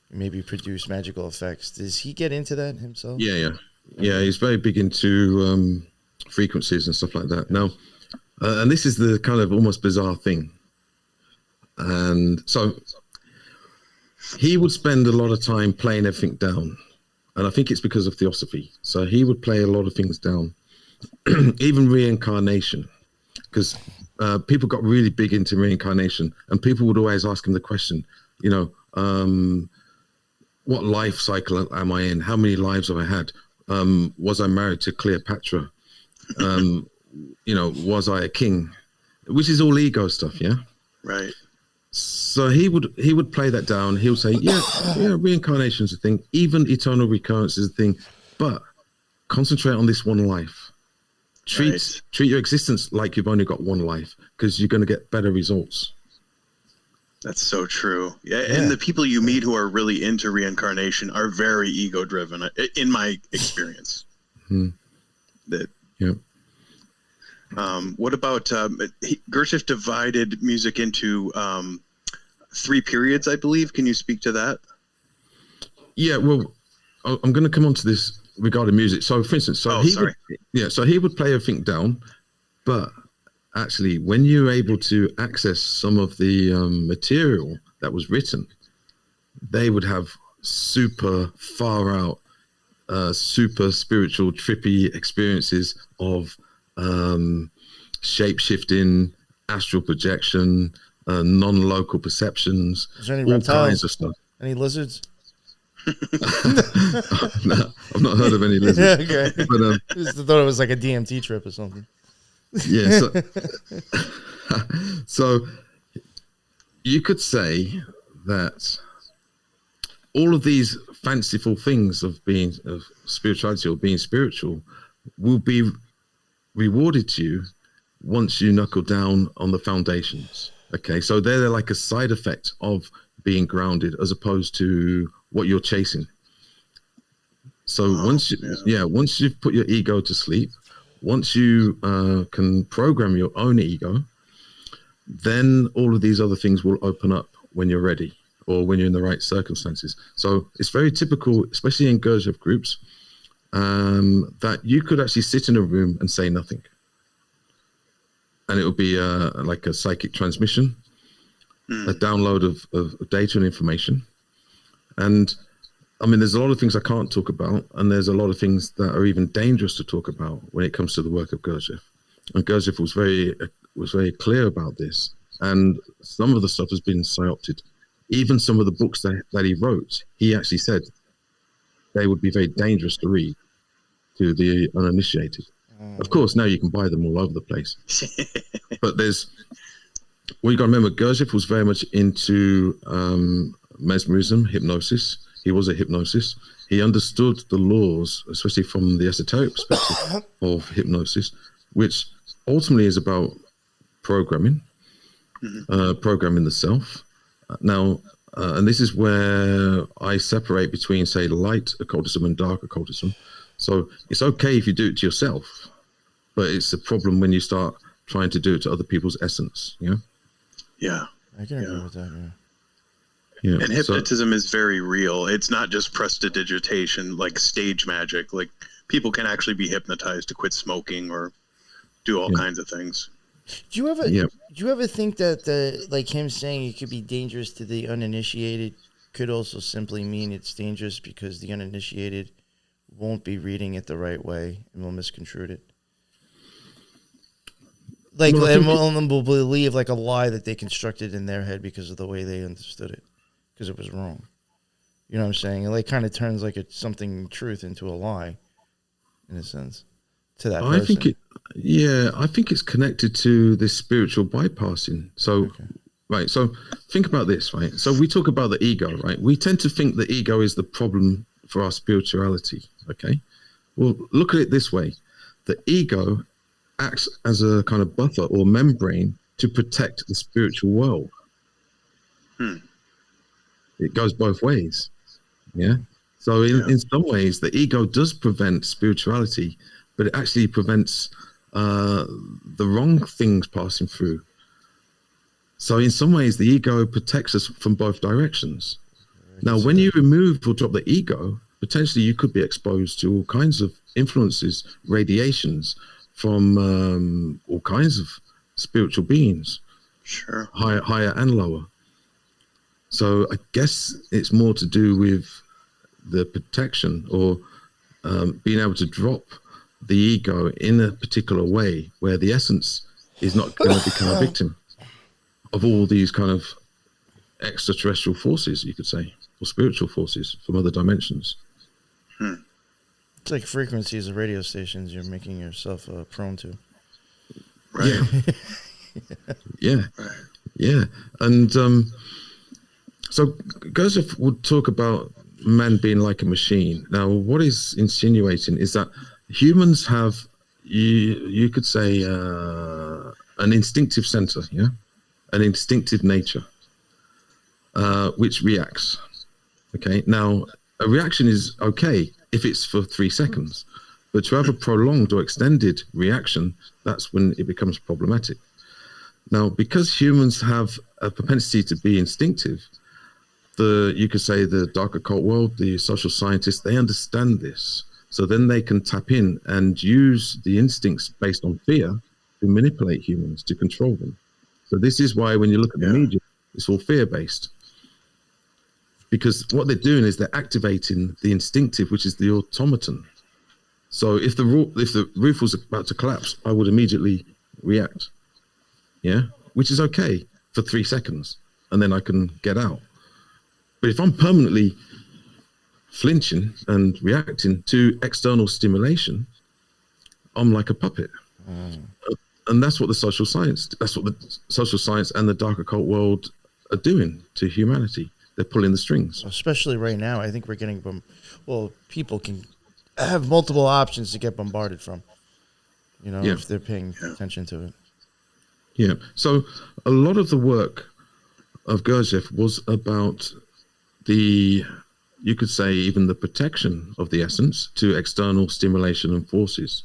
maybe produce magical effects. Does he get into that himself? Yeah. He's very big into frequencies and stuff like that. Now, and this is the kind of almost bizarre thing. And so he would spend a lot of time playing everything down. And I think it's because of theosophy. So he would play a lot of things down, even reincarnation, because people got really big into reincarnation, and people would always ask him the question, you know, what life cycle am I in? How many lives have I had? Was I married to Cleopatra? You know, was I a king? Which is all ego stuff, yeah? Right. So he would play that down. He would say, yeah, reincarnation is a thing. Even eternal recurrence is a thing. But concentrate on this one life. Treat your existence like you've only got one life, because you're going to get better results. That's so true. Yeah, and the people you meet who are really into reincarnation are very ego driven, in my experience. That. Yeah. What about Gurdjieff divided music into 3 periods, I believe. Can you speak to that? Yeah, well, I'm going to come on to this regarding music. So, for instance, he would play everything down, but actually, when you're able to access some of the material that was written, they would have super far out, super spiritual, trippy experiences of shape-shifting, astral projection, non-local perceptions, Is there any all reptiles? kinds of stuff. Any lizards? No, I've not heard of any lizards. Okay. But, I just thought it was like a DMT trip or something. yeah. So you could say that all of these fanciful things of spirituality or being spiritual will be rewarded to you once you knuckle down on the foundations. Okay, so they're like a side effect of being grounded as opposed to what you're chasing. So once you've put your ego to sleep, once you can program your own ego, then all of these other things will open up when you're ready or when you're in the right circumstances. So it's very typical, especially in Gurdjieff groups, that you could actually sit in a room and say nothing. And it would be like a psychic transmission, a download of data and information. And I mean, there's a lot of things I can't talk about, and there's a lot of things that are even dangerous to talk about when it comes to the work of Gurdjieff. And Gurdjieff was very clear about this. And some of the stuff has been psyopted. Even some of the books that he wrote, he actually said they would be very dangerous to read to the uninitiated. Of course, now you can buy them all over the place. But you got to remember, Gurdjieff was very much into mesmerism, hypnosis. He was a hypnosis. He understood the laws, especially from the esoteric perspective of hypnosis, which ultimately is about programming, programming the self. Now, and this is where I separate between, say, light occultism and dark occultism. So it's okay if you do it to yourself, but it's a problem when you start trying to do it to other people's essence. Yeah. Yeah. I can agree with that. Yeah. Yeah. And hypnotism is very real. It's not just prestidigitation, like stage magic. Like people can actually be hypnotized to quit smoking or do all kinds of things. Do you ever think that like him saying it could be dangerous to the uninitiated could also simply mean it's dangerous because the uninitiated won't be reading it the right way and will misconstrue it? Like, and will believe like a lie that they constructed in their head because of the way they understood it, because it was wrong. You know what I'm saying? It like kind of turns like it's something truth into a lie, in a sense, to that person. I think it's connected to this spiritual bypassing. So, right. So think about this, right? So we talk about the ego, right? We tend to think the ego is the problem for our spirituality. Okay, well, look at it this way: the ego acts as a kind of buffer or membrane to protect the spiritual world. It goes both ways. Yeah. So in some ways, the ego does prevent spirituality, but it actually prevents the wrong things passing through. So in some ways, the ego protects us from both directions. Now, when you remove or drop the ego, potentially you could be exposed to all kinds of influences, radiations from all kinds of spiritual beings, Sure, higher and lower. So I guess it's more to do with the protection or being able to drop the ego in a particular way where the essence is not going to become a victim of all these kind of extraterrestrial forces, you could say, or spiritual forces from other dimensions. It's like frequencies of radio stations you're making yourself prone to. right. Yeah. And so Gurdjieff would talk about man being like a machine. Now, what he's insinuating is that humans have, you could say, an instinctive center, an instinctive nature, which reacts. Okay, now a reaction is okay if it's for 3 seconds, but to have a prolonged or extended reaction, that's when it becomes problematic. Now, because humans have a propensity to be instinctive, you could say the dark occult world, the social scientists, they understand this. So then they can tap in and use the instincts based on fear to manipulate humans, to control them. So this is why when you look at the media, it's all fear-based. Because what they're doing is they're activating the instinctive, which is the automaton. So if the roof was about to collapse, I would immediately react. Yeah, which is okay for 3 seconds, and then I can get out. But if I'm permanently flinching and reacting to external stimulation, I'm like a puppet. And that's what the social science and the dark occult world are doing to humanity. They're pulling the strings. Especially right now, I think we're getting people can have multiple options to get bombarded from, if they're paying attention to it. Yeah. So a lot of the work of Gurdjieff was about you could say even the protection of the essence to external stimulation and forces,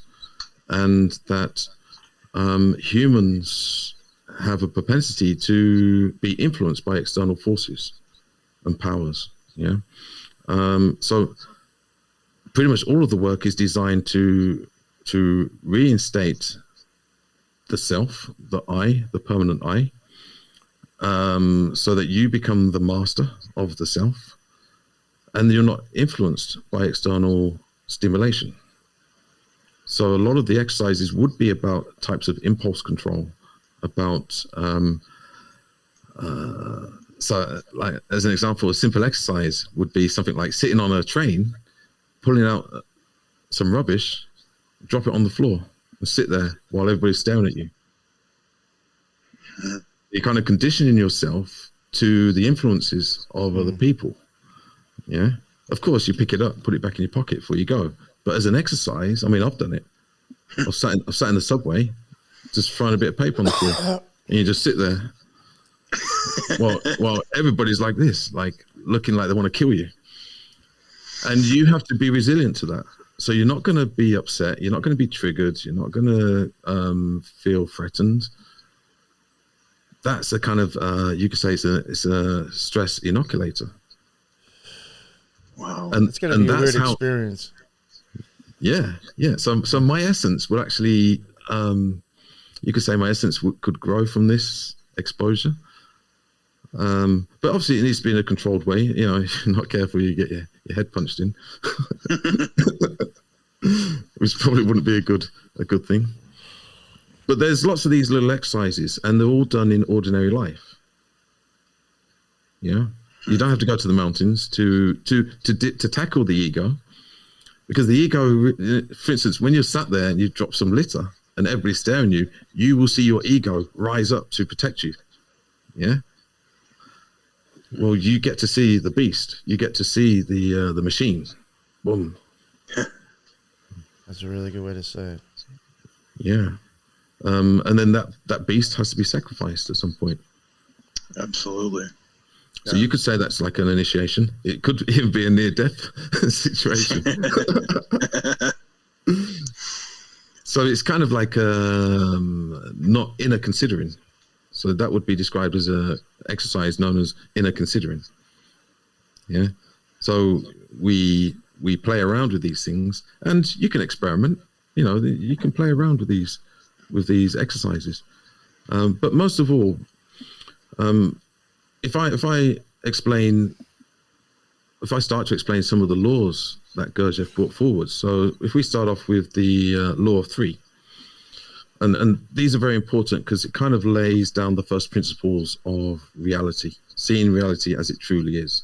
and that humans have a propensity to be influenced by external forces and powers. Yeah. So pretty much all of the work is designed to reinstate the self, the I, the permanent I, so that you become the master of the self and you're not influenced by external stimulation. So a lot of the exercises would be about types of impulse control, about so like as an example, a simple exercise would be something like sitting on a train, pulling out some rubbish, drop it on the floor and sit there while everybody's staring at you. You're kind of conditioning yourself to the influences of other people. Yeah. Of course, you pick it up, put it back in your pocket before you go. But as an exercise, I mean, I've done it. I've sat in the subway, just throwing a bit of paper on the floor, and you just sit there while everybody's like this, like looking like they want to kill you. And you have to be resilient to that. So you're not going to be upset. You're not going to be triggered. You're not going to feel threatened. That's a kind of, you could say it's a stress inoculator. Wow. And it's going to be a weird experience. Yeah. So my essence would actually, you could say my essence could grow from this exposure. But obviously it needs to be in a controlled way. If you're not careful, you get your head punched in, which probably wouldn't be a good thing. But there's lots of these little exercises, and they're all done in ordinary life. Yeah, you don't have to go to the mountains to tackle the ego, because the ego, for instance, when you're sat there and you drop some litter and everybody's staring at you, you will see your ego rise up to protect you. Yeah. Well, you get to see the beast. You get to see the machine. boom. That's a really good way to say it. Yeah. And then that beast has to be sacrificed at some point. Absolutely. So you could say that's like an initiation. It could even be a near-death situation. So it's kind of like not inner considering. So that would be described as a exercise known as inner considering. Yeah. So we play around with these things, and you can experiment. You know, you can play around with these exercises. But most of all, if I start to explain some of the laws that Gurdjieff brought forward. So if we start off with the law of three, and these are very important because it kind of lays down the first principles of reality, seeing reality as it truly is.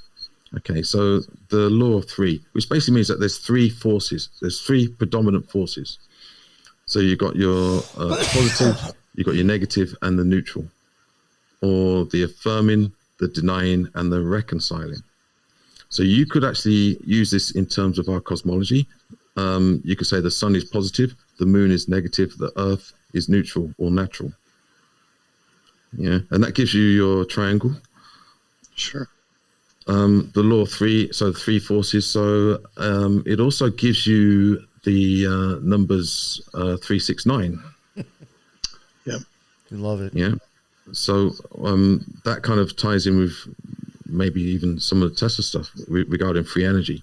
Okay, so the law of three, which basically means that there's three forces, there's three predominant forces. So you've got your positive, you've got your negative, and the neutral, or the affirming, the denying, and the reconciling. So you could actually use this in terms of our cosmology. You could say the sun is positive, the moon is negative, the earth is neutral or natural. Yeah, and that gives you your triangle. Sure. The law of three, so three forces. So it also gives you the numbers 369. Yeah. We love it. Yeah. So that kind of ties in with maybe even some of the Tesla stuff regarding free energy.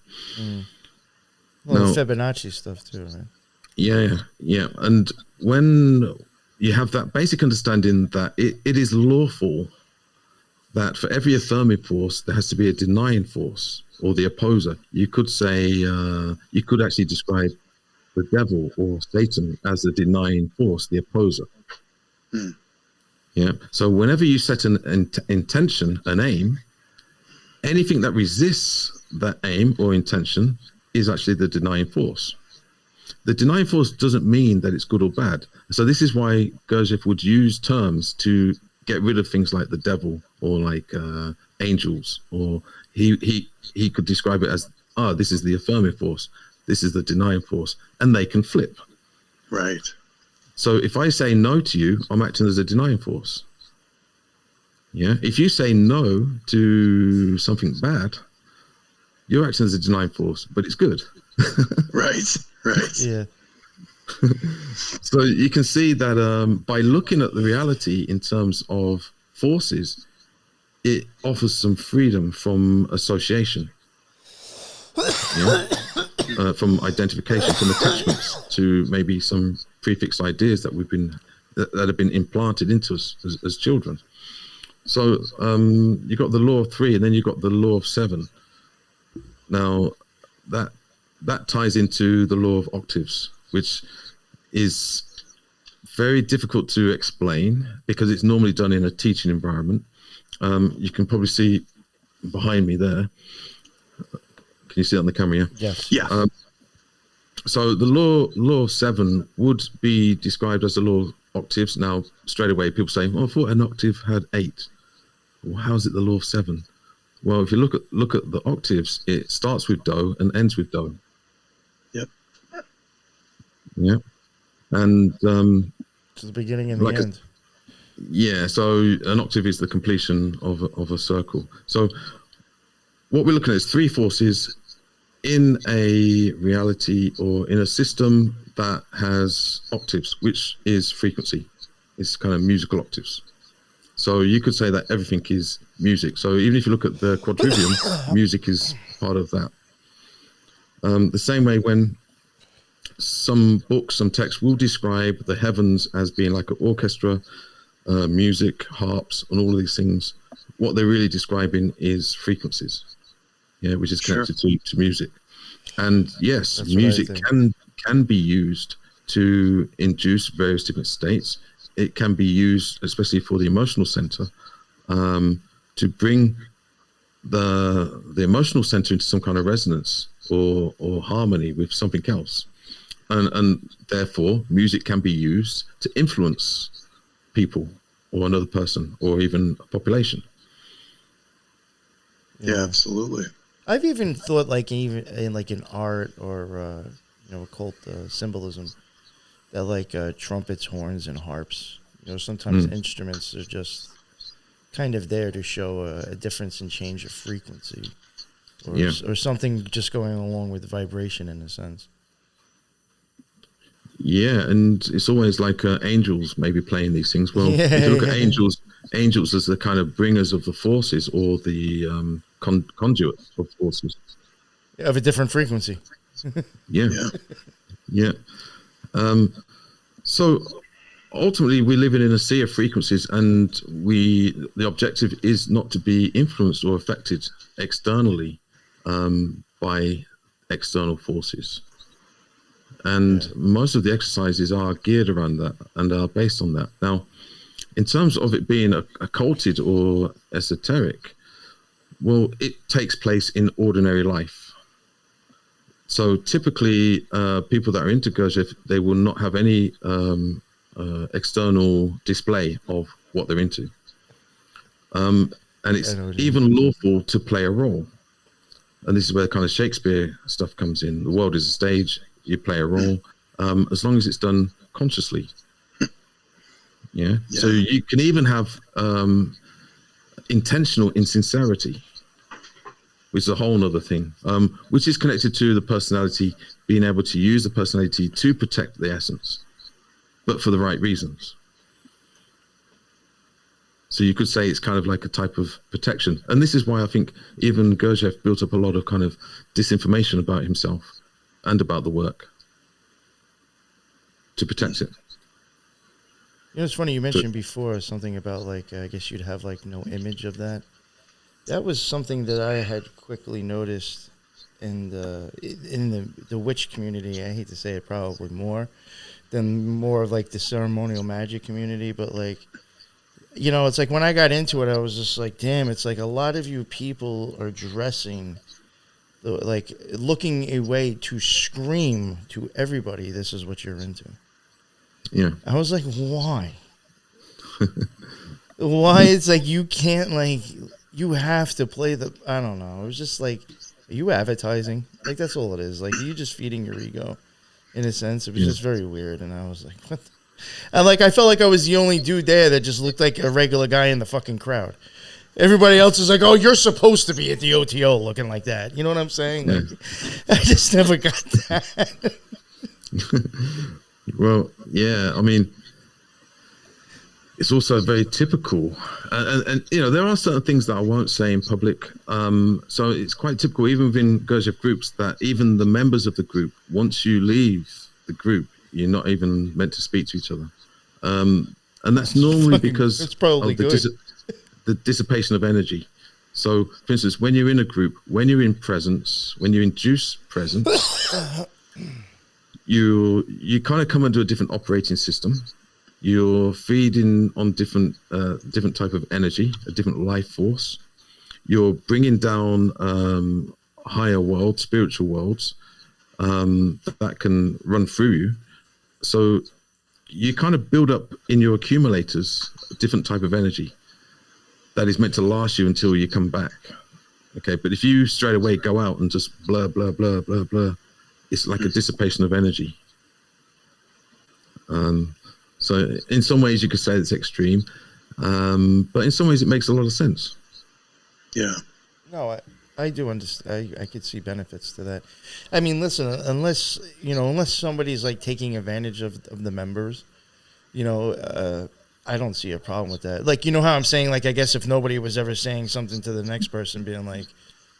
Well, Now, the Fibonacci stuff too, right? Yeah. And when you have that basic understanding that it is lawful that for every affirming force, there has to be a denying force or the opposer. You could say, you could actually describe the devil or Satan as a denying force, the opposer. Yeah. So whenever you set an intention, an aim, anything that resists that aim or intention is actually the denying force. The denying force doesn't mean that it's good or bad. So this is why Gurdjieff would use terms to get rid of things like the devil or like angels, or he could describe it as, this is the affirming force, this is the denying force, and they can flip. Right. So if I say no to you, I'm acting as a denying force. Yeah. If you say no to something bad, you're acting as a denying force, but it's good. Right. Yeah. So you can see that by looking at the reality in terms of forces, it offers some freedom from association, from identification, from attachments to maybe some prefix ideas that that have been implanted into us as children. So you got the law of three, and then you got the law of seven. Now that ties into the law of octaves, which is very difficult to explain because it's normally done in a teaching environment. You can probably see behind me there. Can you see it on the camera? Yeah. Yes. Yeah. So the law of seven would be described as the law of octaves. Now, straight away, people say, "Oh, I thought an octave had 8." Well, how is it the law of 7? Well, if you look at the octaves, it starts with do and ends with do. Yep. Yeah. And To the beginning and like the end. yeah, so an octave is the completion of a circle. So what we're looking at is three forces in a reality or in a system that has octaves, which is frequency. It's kind of musical octaves. So you could say that everything is music. So even if you look at the quadrivium, music is part of that. The same way when some books, some texts will describe the heavens as being like an orchestra, music, harps, and all of these things, what they're really describing is frequencies, which is connected to music. And yes, That's music what I think. can be used to induce various different states. It can be used, especially for the emotional center, to bring the emotional center into some kind of resonance or harmony with something else. And therefore, music can be used to influence people or another person or even a population. Yeah, absolutely. I've even thought, like, even in like in art or occult symbolism, that like trumpets, horns, and harps. Sometimes instruments are just kind of there to show a difference in change of frequency, or something just going along with vibration in a sense. Yeah, and it's always like angels maybe playing these things. Well, if you look at angels as the kind of bringers of the forces, or the conduits of forces. Of a different frequency. Yeah. So ultimately, we're living in a sea of frequencies, and the objective is not to be influenced or affected externally by external forces. And most of the exercises are geared around that and are based on that. Now, in terms of it being occulted or esoteric, well, it takes place in ordinary life. So typically, people that are into Gurdjieff, they will not have any external display of what they're into. And it's even lawful to play a role. And this is where kind of Shakespeare stuff comes in. The world is a stage. You play a role, as long as it's done consciously. Yeah. So you can even have intentional insincerity, which is a whole other thing, which is connected to the personality, being able to use the personality to protect the essence, but for the right reasons. So you could say it's kind of like a type of protection. And this is why I think even Gurdjieff built up a lot of kind of disinformation about himself and about the work to protect it. It's funny you mentioned before something about like I guess you'd have like no image of that. That was something that I had quickly noticed in the witch community. I hate to say it, probably more of like the ceremonial magic community, but like it's like when I got into it, I was just like, damn, it's like a lot of you people are dressing like looking a way to scream to everybody, this is what you're into. Yeah. I was like, why? Why? It's like you can't, like, you have to play I don't know. It was just like, are you advertising? Like, that's all it is. Like, you just feeding your ego in a sense. It was just very weird. And I was like, what? And like, I felt like I was the only dude there that just looked like a regular guy in the fucking crowd. Everybody else is like, oh, you're supposed to be at the OTO looking like that. You know what I'm saying? Like, I just never got that. Well, yeah, I mean, it's also very typical. And there are certain things that I won't say in public. So it's quite typical, even within Gurdjieff groups, that even the members of the group, once you leave the group, you're not even meant to speak to each other. And that's normally because it's probably of the dissipation of energy. So, for instance, when you're in a group, when you're in presence, when you induce presence, you kind of come into a different operating system. You're feeding on different type of energy, a different life force. You're bringing down higher worlds, spiritual worlds that can run through you. So you kind of build up in your accumulators a different type of energy that is meant to last you until you come back. Okay, but if you straight away go out and just blur, blur, blur, blur, blur, it's like a dissipation of energy. So in some ways you could say it's extreme, but in some ways it makes a lot of sense. Yeah. No, I do understand. I could see benefits to that. I mean, listen, unless somebody's like taking advantage of the members, I don't see a problem with that. Like, you know how I'm saying, like, I guess if nobody was ever saying something to the next person being like,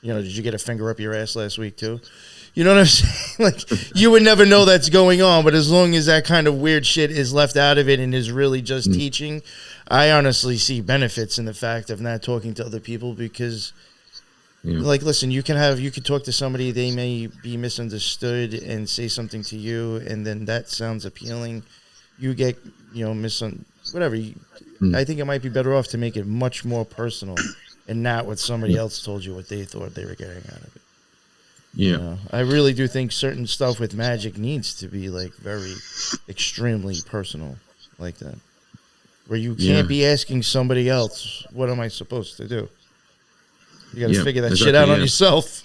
did you get a finger up your ass last week too? You know what I'm saying? Like, you would never know that's going on, but as long as that kind of weird shit is left out of it and is really just teaching, I honestly see benefits in the fact of not talking to other people because, like, listen, you can talk to somebody, they may be misunderstood and say something to you, and then that sounds appealing. You get, whatever. I think it might be better off to make it much more personal and not what somebody else told you what they thought they were getting out of it. Yeah. I really do think certain stuff with magic needs to be like very extremely personal like that. Where you can't be asking somebody else, what am I supposed to do? You got to Yeah, figure that exactly, shit out on yeah. yourself.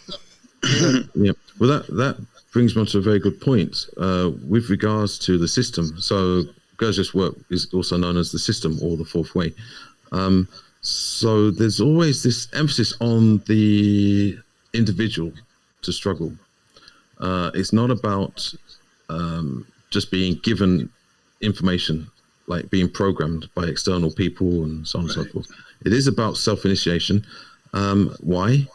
Yeah. Well, that brings me on to a very good point with regards to the system. So Gurdjieff's work is also known as the system or the fourth way. So there's always this emphasis on the individual to struggle. It's not about just being given information, like being programmed by external people and so on and so forth. It is about self-initiation. Why?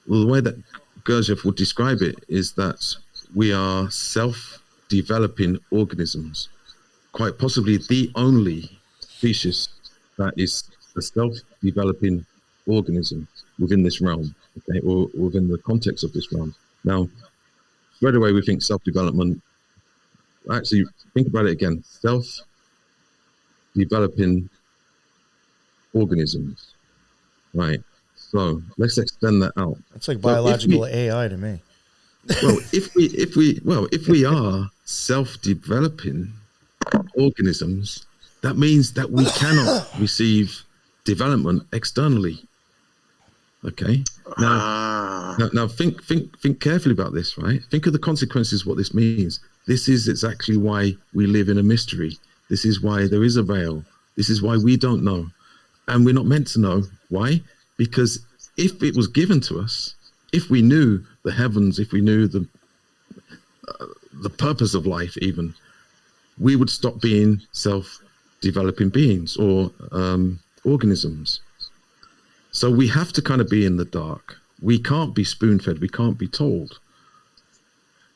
Well, the way that Gurdjieff would describe it is that we are self-developing organisms, quite possibly the only species that is a self-developing organism within this realm, okay, or within the context of this realm. Now, straight away we think self-development. Actually, think about it again. Self-developing organisms, right? So let's extend that out. That's like So biological AI to me. Well, if we are self-developing organisms, that means that we cannot receive development externally. Okay. Now think carefully about this, right? Think of the consequences, what this means. This is exactly why we live in a mystery. This is why there is a veil. This is why we don't know. And we're not meant to know. Why? Because if it was given to us, if we knew the heavens, if we knew the purpose of life even, we would stop being self-developing beings or organisms. So we have to kind of be in the dark. We can't be spoon-fed. We can't be told.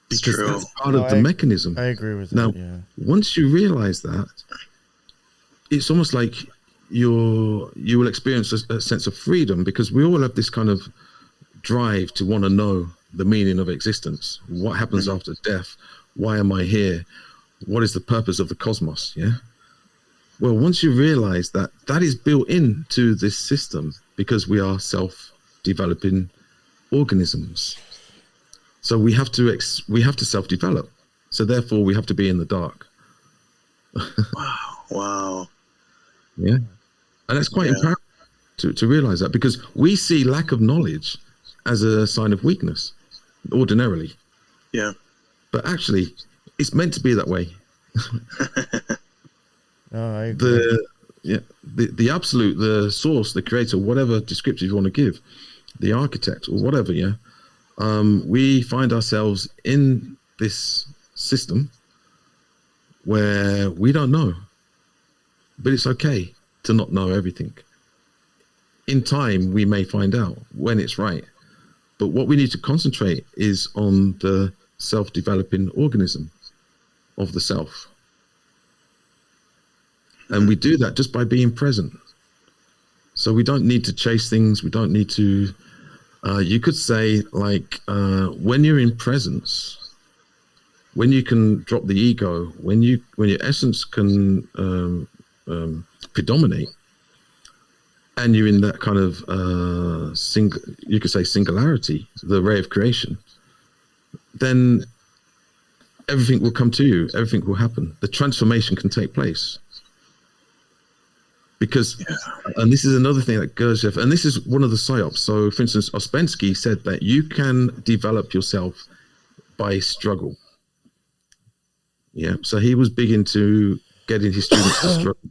Because that's part of the mechanism. I agree with now, that, yeah. Once you realize that, it's almost like you will experience a sense of freedom, because we all have this kind of drive to want to know the meaning of existence. What happens after death? Why am I here? What is the purpose of the cosmos? Yeah. Well, once you realize that that is built into this system, because we are self-developing organisms. So we have to self-develop. So therefore we have to be in the dark. Wow. Yeah. And that's quite empowering to realize that, because we see lack of knowledge as a sign of weakness ordinarily. Yeah. But actually it's meant to be that way. I agree. The absolute, the source, the creator, whatever description you want to give, the architect or whatever, we find ourselves in this system where we don't know, but it's okay to not know everything. In time, we may find out when it's right, but what we need to concentrate is on the self-developing organism of the self. And we do that just by being present. So we don't need to chase things. We don't need to, you could say, like, when you're in presence, when you can drop the ego, when your essence can predominate, and you're in that kind of you could say singularity, the ray of creation, then everything will come to you. Everything will happen. The transformation can take place. Because, and this is another thing that Gurdjieff, and this is one of the psyops. So, for instance, Ouspensky said that you can develop yourself by struggle. Yeah. So he was big into getting his students to struggle.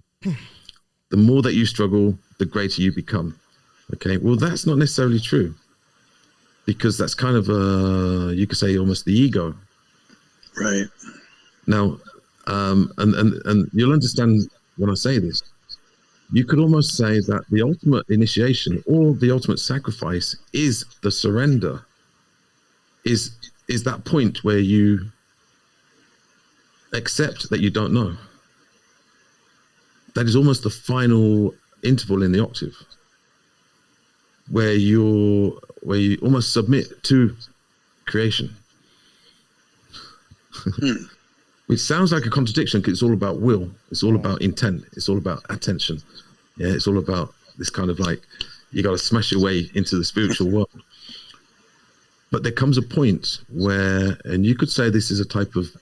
The more that you struggle, the greater you become. Okay. Well, that's not necessarily true, because that's kind of you could say almost the ego. Right. Now, and you'll understand when I say this. You could almost say that the ultimate initiation or the ultimate sacrifice is the surrender, is that point where you accept that you don't know. That is almost the final interval in the octave, where you almost submit to creation. Which sounds like a contradiction, because it's all about will, it's all about intent, it's all about attention. Yeah, it's all about this kind of like, you got to smash your way into the spiritual world. But there comes a point where, and you could say this is a type of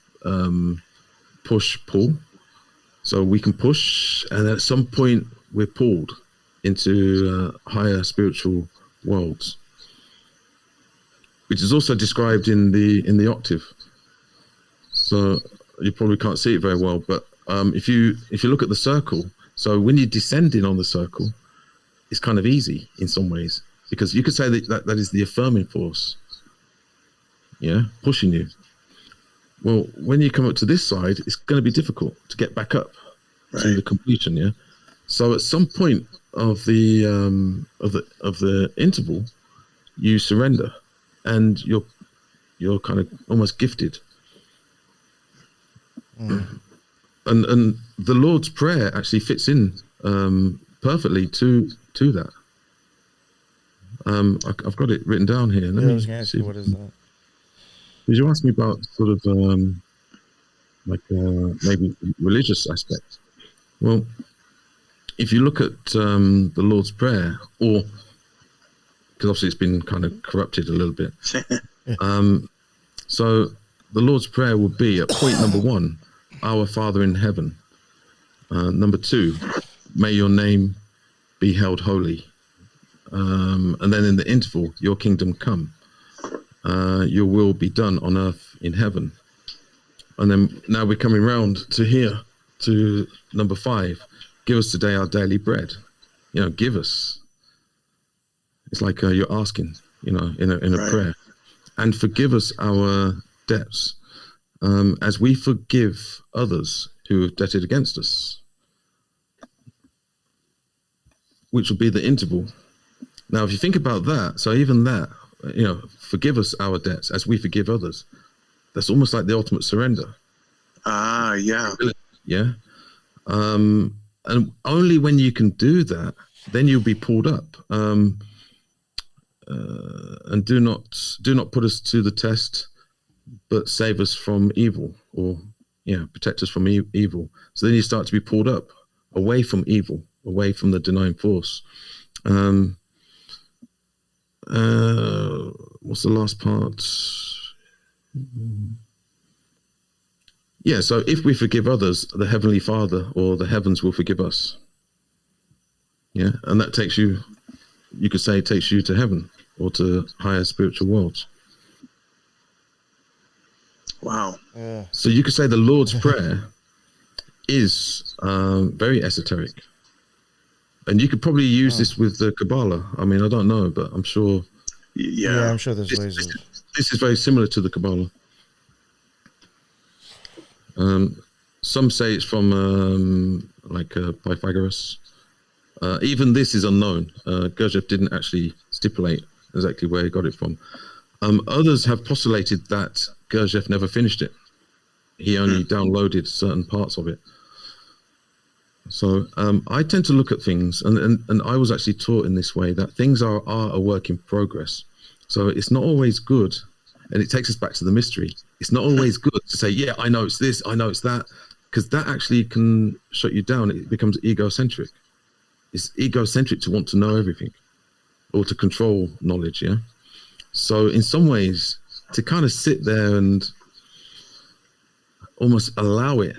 push-pull. So we can push, and at some point we're pulled into a higher spiritual worlds, which is also described in the octave. So you probably can't see it very well, but if you look at the circle, so when you're descending on the circle, it's kind of easy in some ways, because you could say that is the affirming force, yeah, pushing you. Well, when you come up to this side, it's going to be difficult to get back up to the completion, yeah. So at some point of the interval, you surrender, and you're kind of almost gifted. And the Lord's Prayer actually fits in perfectly to that. I've got it written down here. I was going to ask you, what is that? Did you ask me about sort of maybe religious aspects? Well, if you look at the Lord's Prayer, or because obviously it's been kind of corrupted a little bit, so the Lord's Prayer would be at point number 1, Our Father in heaven. Number 2, may your name be held holy. And then in the interval, your kingdom come. Your will be done on earth in heaven. And then now we're coming round to here, to number 5, give us today our daily bread. You know, give us. It's like you're asking, you know, in a prayer. And forgive us our debts, as we forgive others who have debted against us, which will be the interval. Now, if you think about that, so even that, you know, forgive us our debts as we forgive others, that's almost like the ultimate surrender. Yeah. Yeah. And only when you can do that, then you'll be pulled up. And do not put us to the test, but save us from evil, or protect us from evil. So then you start to be pulled up away from evil, away from the denying force. What's the last part? Yeah, so if we forgive others, the Heavenly Father or the heavens will forgive us. Yeah, and that takes you could say, takes you to heaven or to higher spiritual worlds. Wow. So you could say the Lord's Prayer is very esoteric. And you could probably use this with the Kabbalah. I mean, I don't know, but I'm sure. Yeah, I'm sure there's ways of. This is very similar to the Kabbalah. Some say it's from Pythagoras. Even this is unknown. Gurdjieff didn't actually stipulate exactly where he got it from. Others have postulated that Gurdjieff never finished it. He only downloaded certain parts of it. So I tend to look at things, and I was actually taught in this way, that things are a work in progress. So it's not always good, and it takes us back to the mystery. It's not always good to say, yeah, I know it's this, I know it's that, because that actually can shut you down. It becomes egocentric. It's egocentric to want to know everything or to control knowledge, yeah? So in some ways, to kind of sit there and almost allow it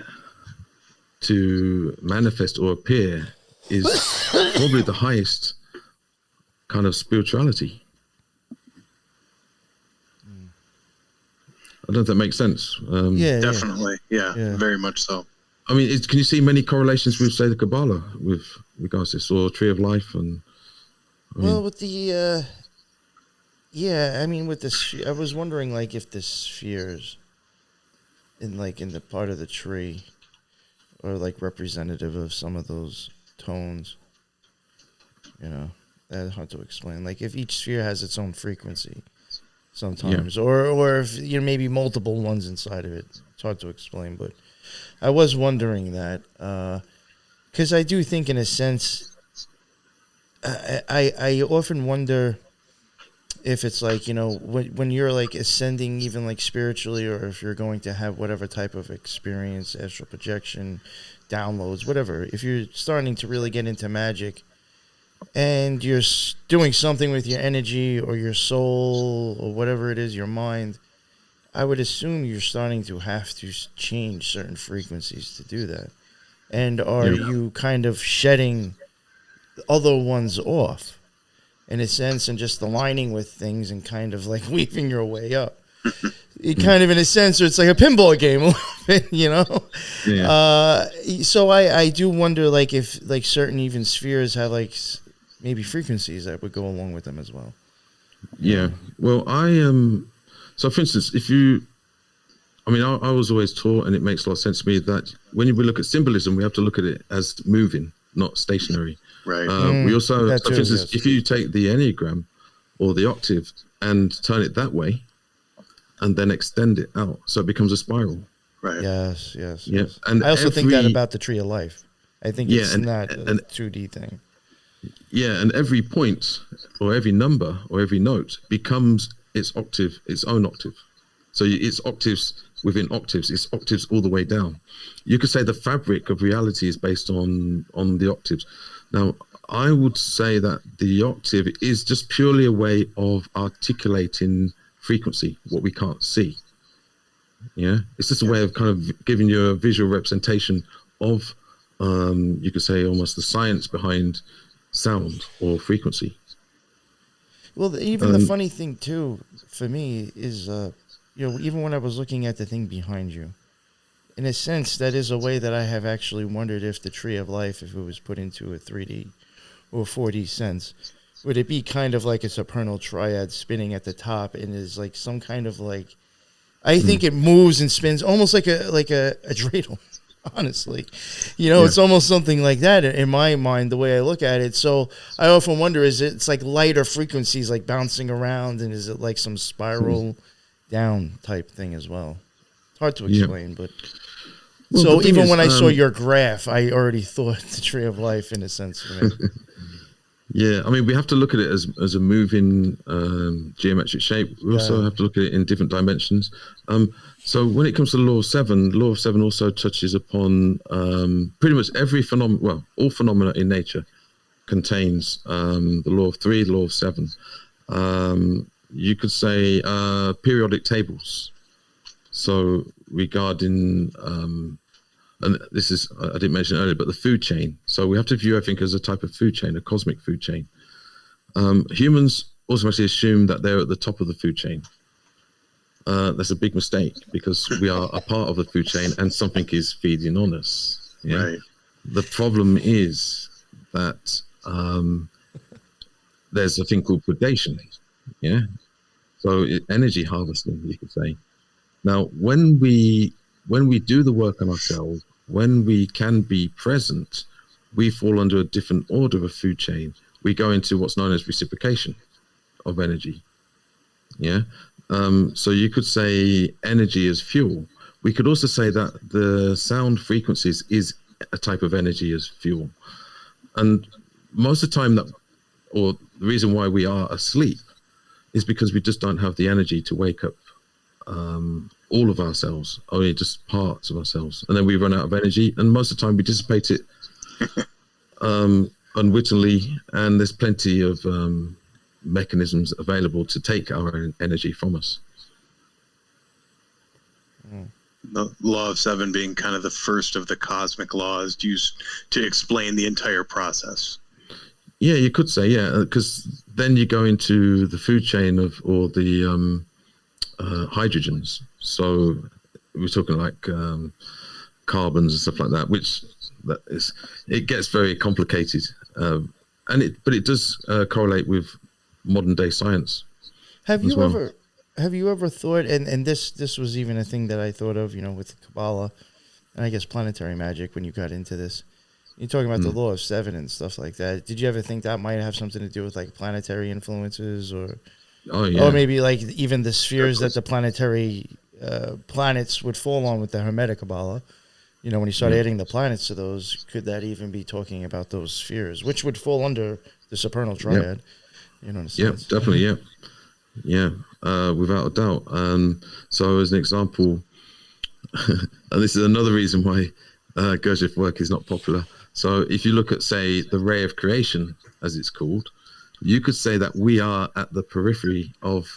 to manifest or appear is probably the highest kind of spirituality. I don't know if that makes sense. Definitely. Yeah, very much so. I mean, can you see many correlations with, say, the Kabbalah with regards to this, or Tree of Life? And with the, I mean, with this, I was wondering, like, if the spheres in the part of the tree are, like, representative of some of those tones. You know, that's hard to explain. Like, if each sphere has its own frequency sometimes, or if, you know, maybe multiple ones inside of it. It's hard to explain, but I was wondering that, because I do think, in a sense, I often wonder if it's like, you know, when you're like ascending, even like spiritually, or if you're going to have whatever type of experience, astral projection, downloads, whatever, if you're starting to really get into magic and you're doing something with your energy or your soul or whatever it is, your mind, I would assume you're starting to have to change certain frequencies to do that. And are you kind of shedding other ones off? in a sense, and just aligning with things and kind of like weaving your way up. It kind of, in a sense, it's like a pinball game a little bit, you know? Yeah. So I do wonder, like, if like certain even spheres have like maybe frequencies that would go along with them as well. Yeah. Well, so for instance, I was always taught, and it makes a lot of sense to me, that when we look at symbolism, we have to look at it as moving, not stationary. Right. We also, That so too, for instance, yes. if you take the Enneagram or the octave and turn it that way, and then extend it out, so it becomes a spiral. Right. Yes. Yeah. And I also think that about the Tree of Life. I think it's and, not a and 2D thing. Yeah, and every point or every number or every note becomes its octave, its own octave. So it's octaves within octaves. It's octaves all the way down. You could say the fabric of reality is based on the octaves. Now, I would say that the octave is just purely a way of articulating frequency, what we can't see. Yeah, it's just a way of kind of giving you a visual representation of, you could say, almost the science behind sound or frequency. Well, even the funny thing too for me is, even when I was looking at the thing behind you, in a sense, that is a way that I have actually wondered if the Tree of Life, if it was put into a 3D or 4D sense, would it be kind of like a supernal triad spinning at the top, and is like some kind of like, I think it moves and spins almost like a dreidel. Honestly, it's almost something like that in my mind, the way I look at it. So I often wonder, it's like lighter frequencies like bouncing around, and is it like some spiral down type thing as well? It's hard to explain, but well, so even is, when I saw your graph, I already thought the Tree of Life in a sense for me. Yeah, I mean, we have to look at it as a moving geometric shape. We also have to look at it in different dimensions. So when it comes to the law of seven also touches upon pretty much every phenomenon. Well, all phenomena in nature contains the law of three, the law of seven. You could say periodic tables. So regarding and this is, I didn't mention earlier, but the food chain. So we have to view everything as a type of food chain, a cosmic food chain. Humans automatically assume that they're at the top of the food chain. That's a big mistake, because we are a part of the food chain and something is feeding on us. Yeah? Right. The problem is that there's a thing called predation. Yeah. So energy harvesting, you could say. Now, when we do the work on ourselves, when we can be present, we fall under a different order of food chain. We go into what's known as reciprocation of energy. Yeah. So you could say energy is fuel. We could also say that the sound frequencies is a type of energy as fuel. And most of the time or the reason why we are asleep is because we just don't have the energy to wake up all of ourselves, only just parts of ourselves, and then we run out of energy, and most of the time we dissipate it unwittingly, and there's plenty of mechanisms available to take our energy from us. The law of seven being kind of the first of the cosmic laws used to explain the entire process. Yeah, you could say, because then you go into the food chain or the hydrogens. So we're talking like carbons and stuff like that, it gets very complicated, but it does correlate with modern day science. Have you ever thought, and this was even a thing that I thought of, with Kabbalah and I guess planetary magic when you got into this. You're talking about the law of seven and stuff like that. Did you ever think that might have something to do with like planetary influences, or maybe like even the spheres that the planetary planets would fall on with the Hermetic Kabbalah? When you start adding the planets to those, could that even be talking about those spheres, which would fall under the supernal triad? In a sense. Definitely, without a doubt. So as an example, and this is another reason why Gurdjieff work is not popular. So if you look at, say, the ray of creation, as it's called, you could say that we are at the periphery of,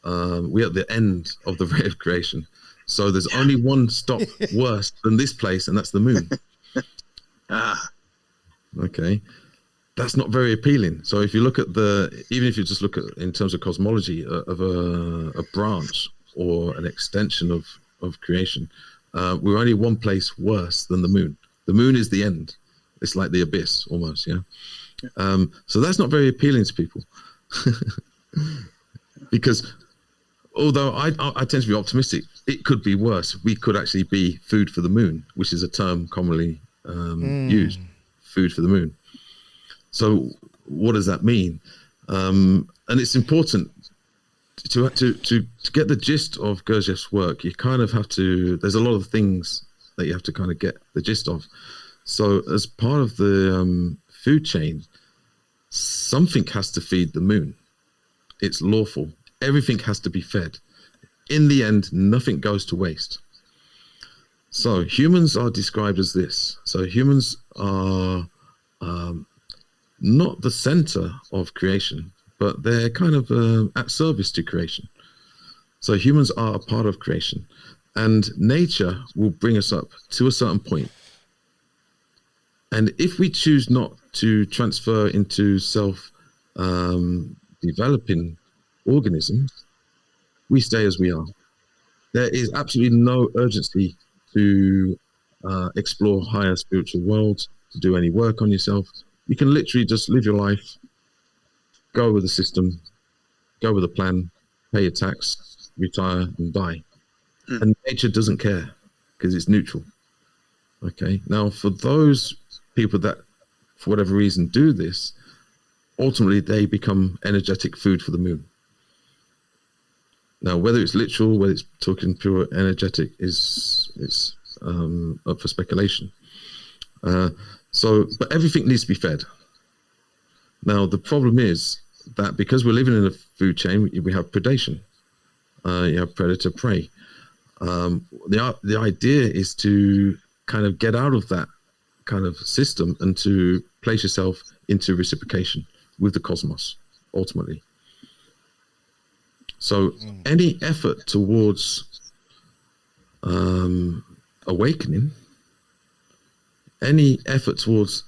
we're at the end of the ray of creation. So there's only one stop worse than this place, and that's the moon. Ah. Okay. that's not very appealing. So if you look at even if you just look at in terms of cosmology of a branch or an extension of creation, we're only one place worse than the moon. The moon is the end. It's like the abyss almost. Yeah. So that's not very appealing to people. Because although I tend to be optimistic, it could be worse. We could actually be food for the moon, which is a term commonly used, food for the moon. So what does that mean? And it's important to get the gist of Gurdjieff's work. You kind of have to, there's a lot of things that you have to kind of get the gist of. So as part of the food chain, something has to feed the moon. It's lawful. Everything has to be fed. In the end, nothing goes to waste. So humans are described as this. So humans are not the center of creation, but they're kind of at service to creation. So humans are a part of creation, and nature will bring us up to a certain point. And if we choose not to transfer into self-developing organisms, we stay as we are. There is absolutely no urgency to explore higher spiritual worlds, to do any work on yourself. You can literally just live your life, go with the system, go with a plan, pay your tax, retire, and die. And nature doesn't care because it's neutral. Okay. Now, for those people that, for whatever reason, do this, ultimately they become energetic food for the moon. Now, whether it's literal, whether it's talking pure energetic, it's up for speculation. But everything needs to be fed. Now, the problem is that because we're living in a food chain, we have predation. You have predator prey. The idea is to kind of get out of that kind of system and to place yourself into reciprocation with the cosmos, ultimately. So any effort towards awakening, any effort towards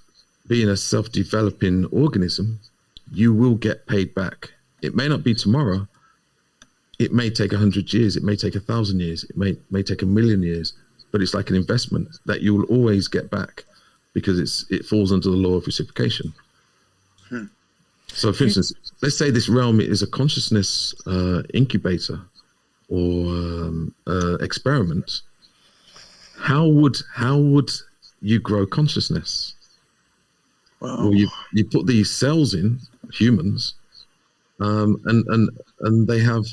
being a self-developing organism, you will get paid back. It may not be tomorrow. It may take 100 years. It may take 1,000 years. It may take 1,000,000 years. But it's like an investment that you will always get back because it falls under the law of reciprocation. So, for instance, let's say this realm is a consciousness incubator or experiment. How would you grow consciousness? Well, you put these cells in humans, and they have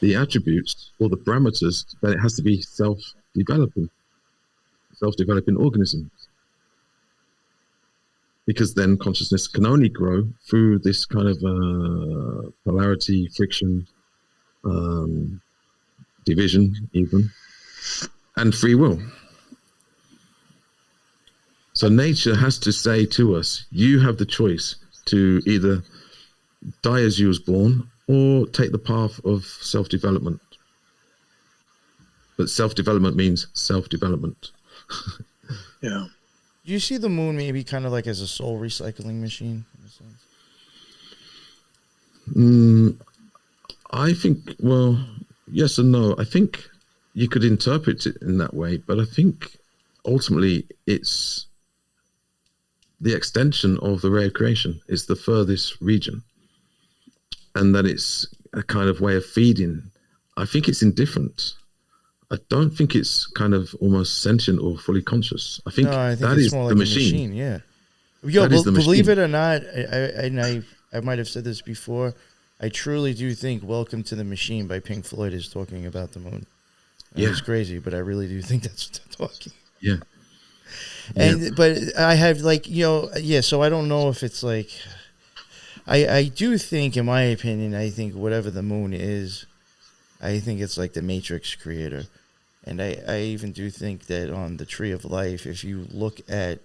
the attributes or the parameters that it has to be self-developing organism. Because then consciousness can only grow through this kind of polarity, friction, division even, and free will. So nature has to say to us, you have the choice to either die as you was born or take the path of self-development. But self-development means self-development. Yeah. Do you see the moon maybe kind of like as a soul recycling machine in a sense? I think, well, yes and no. I think you could interpret it in that way, but I think ultimately it's the extension of the ray of creation. It's the furthest region, and that it's a kind of way of feeding. I think it's indifferent. I don't think it's kind of almost sentient or fully conscious. I think that is the machine. Yeah. Yo, believe it or not, I might have said this before. I truly do think "Welcome to the Machine" by Pink Floyd is talking about the moon. It's crazy, but I really do think that's what they're talking. Yeah. And but I have so I don't know if it's like I do think, in my opinion, I think whatever the moon is, I think it's like the Matrix creator. And I even do think that on the Tree of Life, if you look at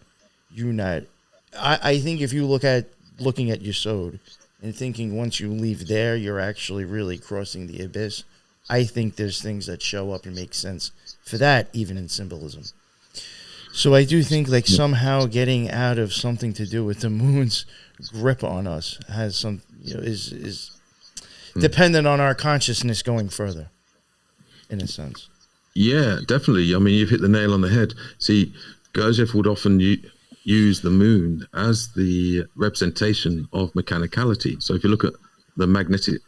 I think if you looking at Yesod and thinking once you leave there, you're actually really crossing the abyss, I think there's things that show up and make sense for that, even in symbolism. So I do think like somehow getting out of something to do with the moon's grip on us has some, is dependent on our consciousness going further, in a sense. Yeah, definitely. I mean, you've hit the nail on the head. See, Gurdjieff would often use the moon as the representation of mechanicality. So if you look at the magnetic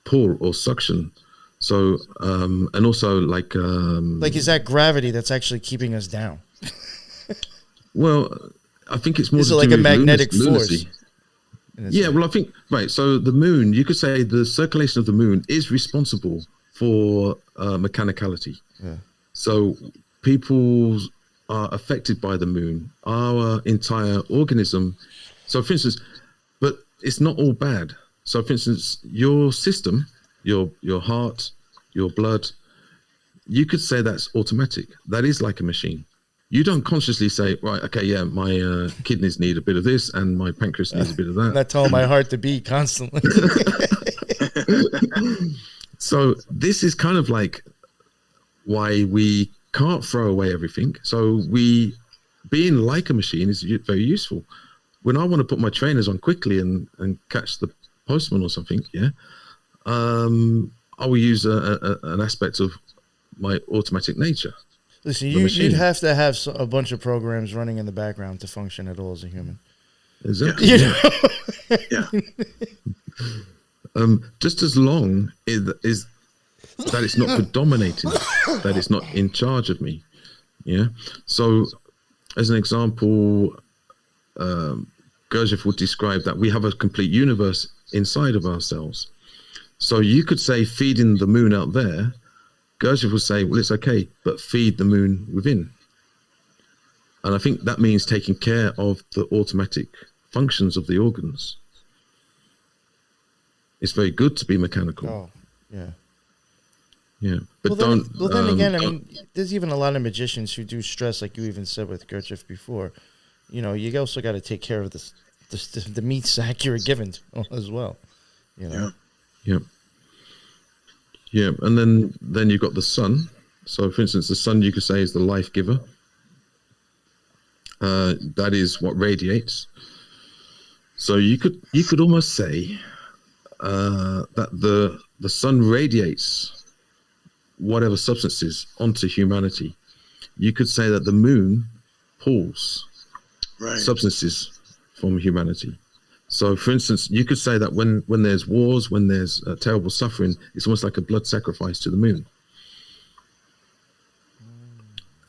pull or suction, so and also like is that gravity that's actually keeping us down? Well, I think it's more is it like a magnetic lunacy. force? Yeah, well, I think right. So the moon, you could say the circulation of the moon is responsible for mechanicality. Yeah. So people are affected by the moon. Our entire organism. So, for instance, but it's not all bad. So, for instance, your system, your heart, your blood, you could say that's automatic. That is like a machine. You don't consciously say, right, okay, yeah, my kidneys need a bit of this and my pancreas needs a bit of that. I'm not telling my heart to beat constantly. So this is kind of like why we can't throw away everything. So being like a machine is very useful. When I want to put my trainers on quickly and catch the postman or something, I will use an aspect of my automatic nature. Listen, you'd have to have a bunch of programs running in the background to function at all as a human. Exactly. Yeah. Just as long is that it's not predominating, that it's not in charge of me. Yeah. So, as an example, Gurdjieff would describe that we have a complete universe inside of ourselves. So you could say feeding the moon out there. Gurdjieff would say, well, it's okay, but feed the moon within. And I think that means taking care of the automatic functions of the organs. It's very good to be mechanical. Oh, yeah. Yeah, but well, then again, I mean, there's even a lot of magicians who do stress, like you even said with Gurdjieff before. You also got to take care of the meat sack you're given as well. Yeah. And then you've got the sun. So, for instance, the sun you could say is the life giver. That is what radiates. So you could almost say that the sun radiates whatever substances onto humanity. You could say that the moon pulls substances from humanity. So, for instance, you could say that when there's wars, when there's terrible suffering, it's almost like a blood sacrifice to the moon.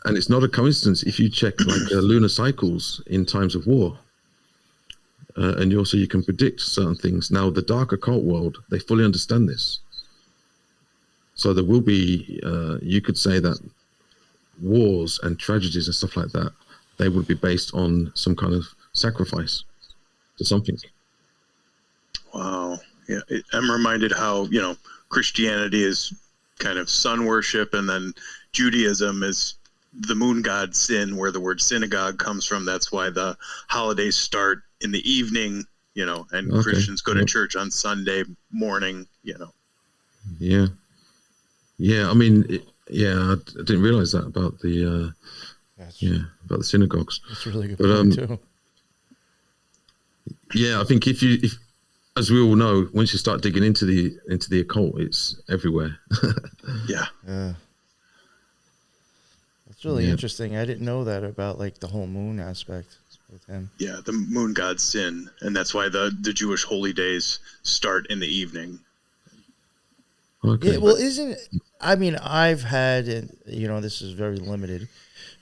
And it's not a coincidence if you check like lunar cycles in times of war. And you can predict certain things. Now, the dark occult world, they fully understand this. So there will be, you could say that wars and tragedies and stuff like that, they would be based on some kind of sacrifice to something. Wow. Yeah. I'm reminded how, Christianity is kind of sun worship, and then Judaism is the moon god Sin, where the word synagogue comes from. That's why the holidays start in the evening, and Christians go to church on Sunday morning, Yeah. Yeah. I mean, I didn't realize that about the, about the synagogues. That's a really good point too. Yeah, I think if as we all know, once you start digging into the occult, it's everywhere. Yeah. That's really interesting. I didn't know that about like the whole moon aspect with him. Yeah, the moon god Sin, and that's why the Jewish holy days start in the evening. Okay. Yeah, well, I've had, this is very limited,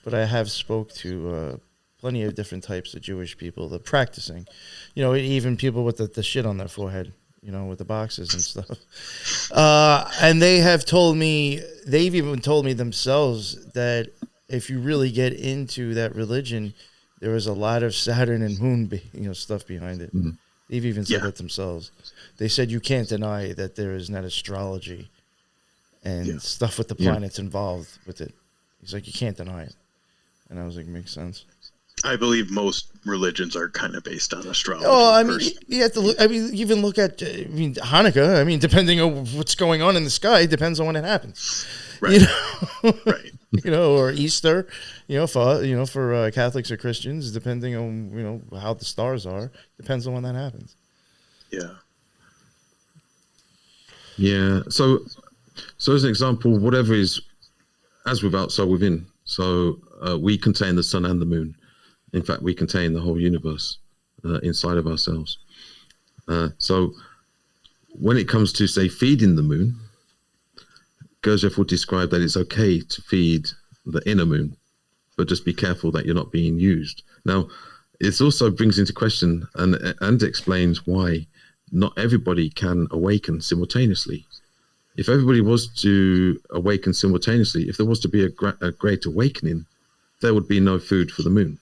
but I have spoke to plenty of different types of Jewish people that practicing, even people with the shit on their forehead, with the boxes and stuff. And they've even told me themselves that if you really get into that religion, there was a lot of Saturn and moon, stuff behind it. Mm-hmm. They've even said that themselves. They said you can't deny that there is not astrology and stuff with the planets involved with it. He's like, you can't deny it. And I was like, makes sense. I believe most religions are kind of based on astrology. Oh, I mean, you have to look. I mean, even look at Hanukkah. I mean, depending on what's going on in the sky, depends on when it happens. Right. Right. or Easter, for Catholics or Christians, depending on how the stars are, depends on when that happens. Yeah. Yeah. So as an example, whatever is as without, so within. So we contain the sun and the moon. In fact, we contain the whole universe inside of ourselves. So when it comes to, say, feeding the moon, Gurdjieff would describe that it's okay to feed the inner moon, but just be careful that you're not being used. Now, it also brings into question and explains why not everybody can awaken simultaneously. If everybody was to awaken simultaneously, if there was to be a great awakening, there would be no food for the moon.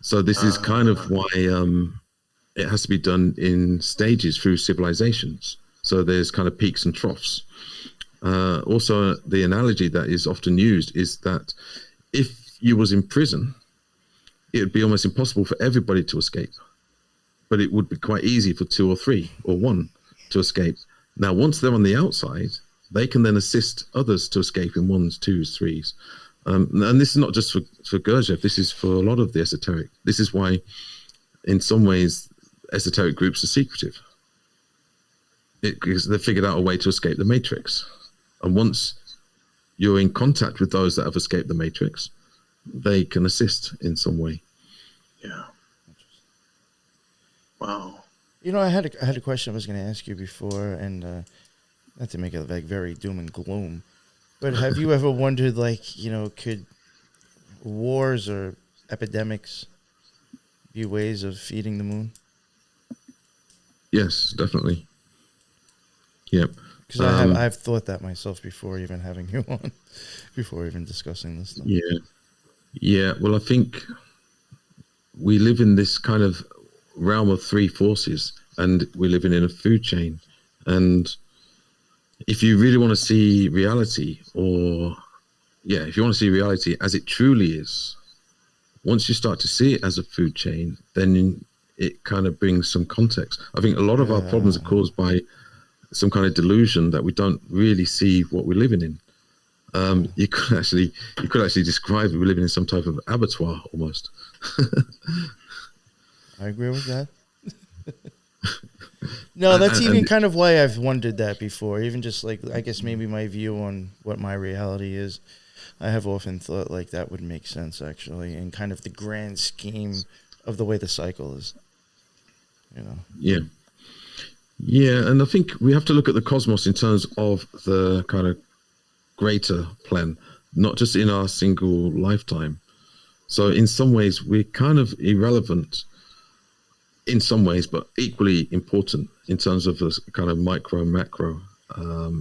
So this is kind of why it has to be done in stages through civilizations. So there's kind of peaks and troughs. Also, the analogy that is often used is that if you was in prison, it would be almost impossible for everybody to escape. But it would be quite easy for 2 or 3 or 1 to escape. Now, once they're on the outside, they can then assist others to escape in 1s, 2s, 3s. And this is not just for Gurdjieff, this is for a lot of the esoteric. This is why, in some ways, esoteric groups are secretive. Because they figured out a way to escape the matrix. And once you're in contact with those that have escaped the matrix, they can assist in some way. Yeah. Wow. I had a question I was going to ask you before, and not to make it like very doom and gloom, but have you ever wondered, could wars or epidemics be ways of feeding the moon? Yes, definitely. Yep. Because I've thought that myself before even having you on, before even discussing this stuff. Yeah. Well, I think we live in this kind of realm of 3 forces, and we're living in a food chain. And if you really want to see reality, if you want to see reality as it truly is, once you start to see it as a food chain, then it kind of brings some context. I think a lot of our problems are caused by some kind of delusion that we don't really see what we're living in. You could actually describe it. We're living in some type of abattoir almost. I agree with that. No, that's even kind of why I've wondered that before. Even just I guess maybe my view on what my reality is. I have often thought that would make sense actually, in kind of the grand scheme of the way the cycle is. Yeah, and I think we have to look at the cosmos in terms of the kind of greater plan, not just in our single lifetime. So in some ways, we're kind of irrelevant in some ways, but equally important in terms of the kind of micro and macro.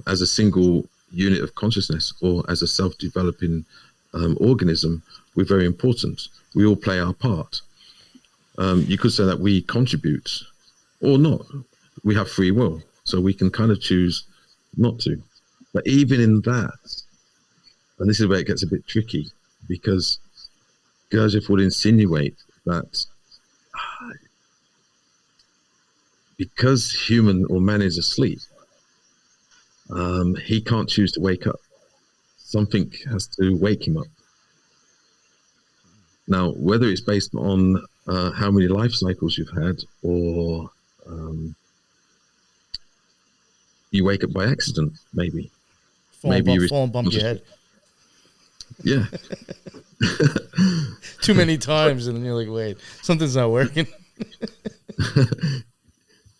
As a single unit of consciousness or as a self-developing organism, we're very important. We all play our part. You could say that we contribute or not. We have free will, so we can kind of choose not to. But even in that, and this is where it gets a bit tricky, because Gurdjieff would insinuate that because human or man is asleep, he can't choose to wake up. Something has to wake him up. Now, whether it's based on how many life cycles you've had, or you wake up by accident, maybe. Fall and bump your head. Yeah. Too many times, and then you're like, wait, something's not working.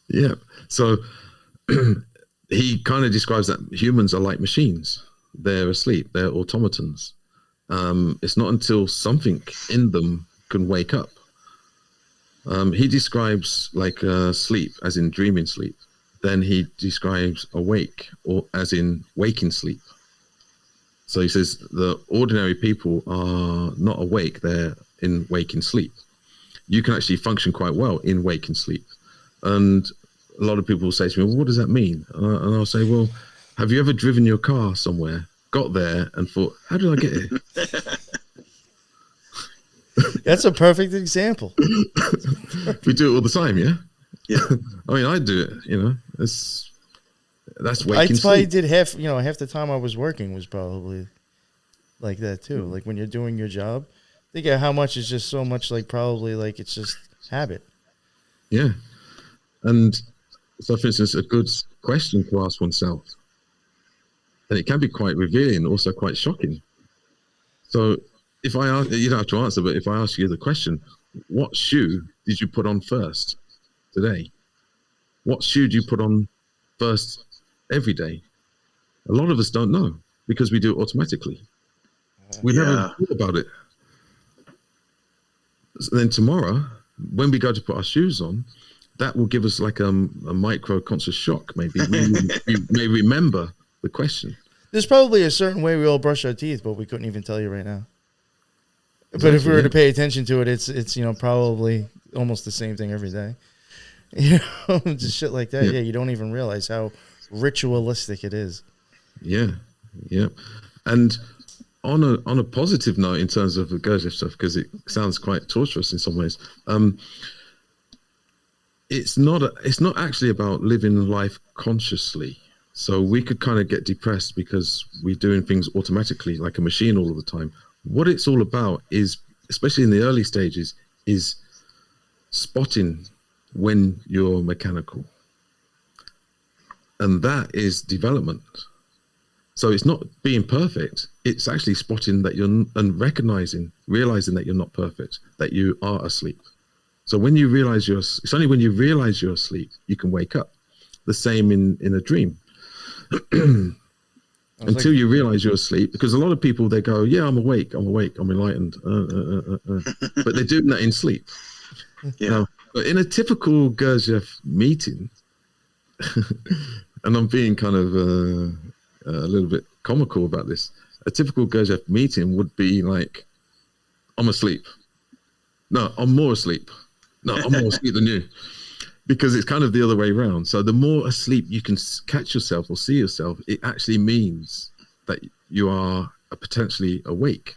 Yeah. So he kind of describes that humans are like machines. They're asleep. They're automatons. It's not until something in them can wake up. He describes sleep as in dreaming sleep. Then he describes awake or as in waking sleep. So he says the ordinary people are not awake, they're in waking sleep. You can actually function quite well in waking sleep. And a lot of people will say to me, well, what does that mean? And I'll say, well, have you ever driven your car somewhere, got there and thought, how did I get here? That's a perfect example. We do it all the time, yeah? Yeah. I mean, I do it, that's waking I probably sleep. did half the time I was working was probably like that too. Like when you're doing your job, think of how much is just so much like probably like it's just habit. Yeah. And so, for instance, a good question to ask oneself, and it can be quite revealing, also quite shocking. So if I ask, you don't have to answer, but if I ask you the question, what shoe did you put on first today? What shoe do you put on first every day? A lot of us don't know because we do it automatically. We never thought about it. So then tomorrow, when we go to put our shoes on, that will give us like a micro conscious shock. Maybe we may remember the question. There's probably a certain way we all brush our teeth, but we couldn't even tell you right now. Exactly, but if we were to pay attention to it, it's probably almost the same thing every day. Just shit like that. Yeah, you don't even realize how ritualistic it is. Yeah. And on a positive note, in terms of the Gurdjieff stuff, because it sounds quite torturous in some ways. It's not actually about living life consciously. So we could kind of get depressed because we're doing things automatically like a machine all of the time. What it's all about is, especially in the early stages, is spotting when you're mechanical. And that is development. So it's not being perfect. It's actually spotting that and realizing that you're not perfect, that you are asleep. So when you realize it's only when you realize you're asleep, you can wake up. The same in a dream. Until you realize you're asleep, because a lot of people, they go, yeah, I'm awake, I'm enlightened. But they're doing that in sleep. Yeah. Now, but in a typical Gurdjieff meeting, and I'm being kind of a little bit comical about this, a typical Gurdjieff meeting would be like, I'm asleep. No, I'm more asleep. No, I'm more asleep than you. Because it's kind of the other way around. So the more asleep you can catch yourself or see yourself, it actually means that you are potentially awake,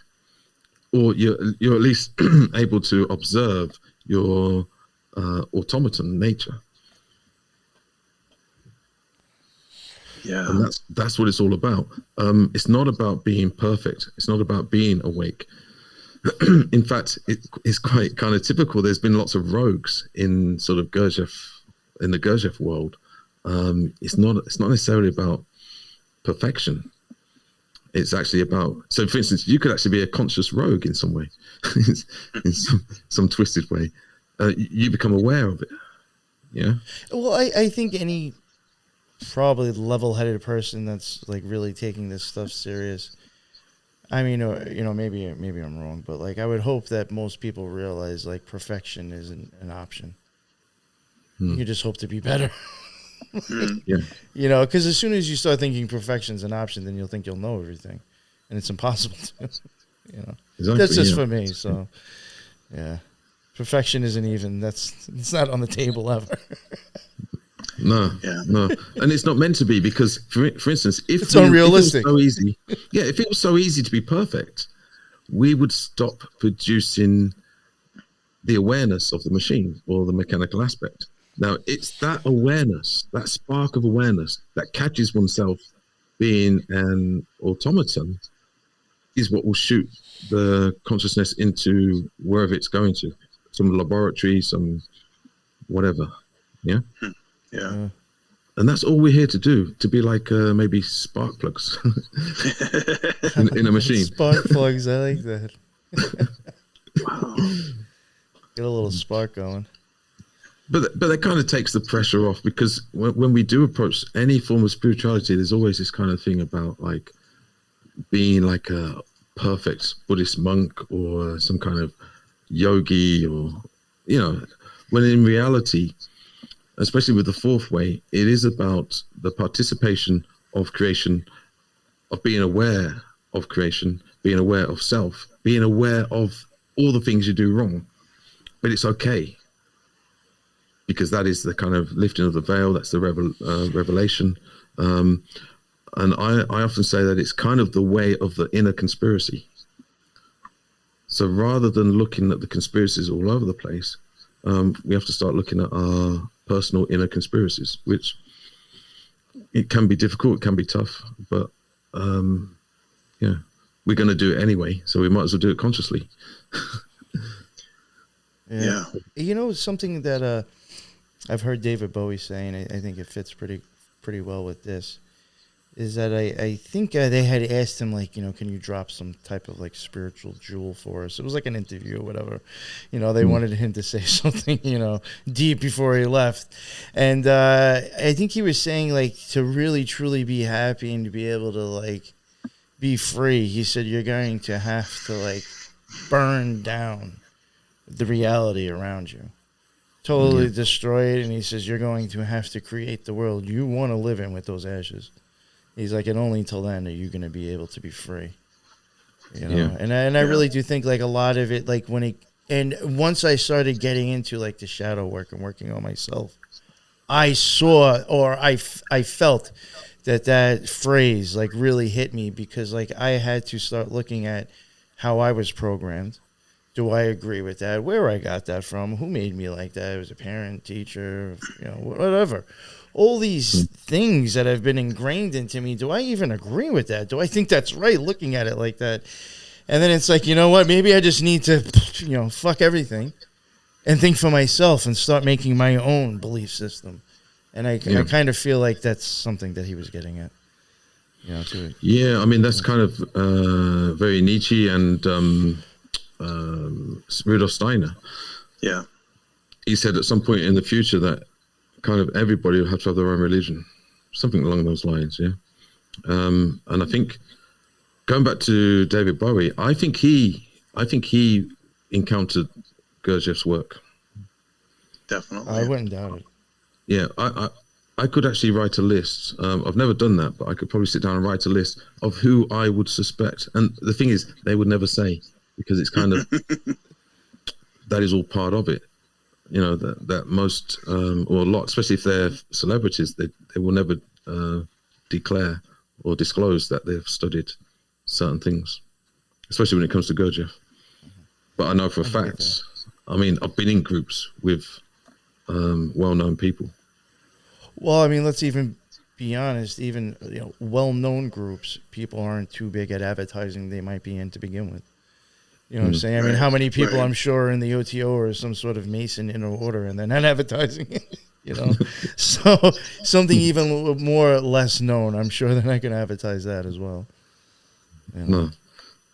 or you're at least able to observe your automaton nature. Yeah, and that's what it's all about. It's not about being perfect. It's not about being awake. In fact, it's quite kind of typical. There's been lots of rogues in sort of in the Gurdjieff world. It's not necessarily about perfection. It's actually about, so for instance, you could actually be a conscious rogue in some way, in some twisted way. You become aware of it. Yeah. Well, I think any probably level-headed person that's like really taking this stuff serious. I mean, maybe I'm wrong, but like I would hope that most people realize like perfection isn't an option. You just hope to be better. Yeah. Because as soon as you start thinking perfection's an option, then you'll think you'll know everything, and it's impossible to. Exactly, that's just for me. So, yeah, perfection isn't even. It's not on the table ever. No, and it's not meant to be, because, for instance, if it's unrealistic. If it was so easy, if it was so easy to be perfect, we would stop producing the awareness of the machine or the mechanical aspect. Now, it's that awareness, that spark of awareness that catches oneself being an automaton, is what will shoot the consciousness into wherever it's going to, some laboratory, some whatever. Yeah. Yeah. And that's all we're here to do, to be like maybe spark plugs in a machine. Spark plugs, I like that. Wow. Get a little spark going. But that kind of takes the pressure off, because when we do approach any form of spirituality, there's always this kind of thing about like being like a perfect Buddhist monk or some kind of yogi, or, when in reality, especially with the fourth way, it is about the participation of creation, of being aware of creation, being aware of self, being aware of all the things you do wrong. But it's okay, because that is the kind of lifting of the veil. That's the revelation. And I often say that it's kind of the way of the inner conspiracy. So rather than looking at the conspiracies all over the place, we have to start looking at our personal inner conspiracies, which it can be difficult, it can be tough, but we're going to do it anyway, so we might as well do it consciously. Yeah. You know, something that I've heard David Bowie saying, I think it fits pretty well with this, is that I think they had asked him, like, you know, can you drop some type of like spiritual jewel for us? It was like an interview or whatever. You know, they wanted him to say something, you know, deep before he left. And I think he was saying, like, to really truly be happy and to be able to like be free, he said, you're going to have to like burn down the reality around you. Totally destroy it. And he says, you're going to have to create the world you want to live in with those ashes. He's like, and only until then are you going to be able to be free. You know? Yeah. And I really do think like a lot of it, like once I started getting into like the shadow work and working on myself, I saw, or I felt that phrase like really hit me, because like I had to start looking at how I was programmed. Do I agree with that? Where I got that from? Who made me like that? It was a parent, teacher, you know, whatever. All these things that have been ingrained into me. Do I even agree with that? Do I think that's right? Looking at it like that. And then it's like, you know what? Maybe I just need to, you know, fuck everything and think for myself and start making my own belief system. And I kind of feel like that's something that he was getting at. You know, too. Yeah, I mean, that's kind of very Nietzsche and Rudolf Steiner. Yeah. He said at some point in the future that kind of everybody will have to have their own religion, something along those lines. Yeah. And I think going back to David Bowie, I think he encountered Gurdjieff's work. Definitely. I wouldn't doubt it. Yeah, I could actually write a list. I've never done that, but I could probably sit down and write a list of who I would suspect. And the thing is, they would never say, because it's kind of that is all part of it. You know, that most or a lot, especially if they're celebrities, they will never declare or disclose that they've studied certain things, especially when it comes to Gurdjieff. But I know for a fact. I mean, I've been in groups with well-known people. Well, I mean, let's even be honest. Even, you know, well-known groups, people aren't too big at advertising they might be in to begin with. You know what I'm saying? I mean, how many people I'm sure in the OTO are some sort of Mason in order and they're not advertising it, you know? So something even more or less known, I'm sure they're not going to advertise that as well. You know?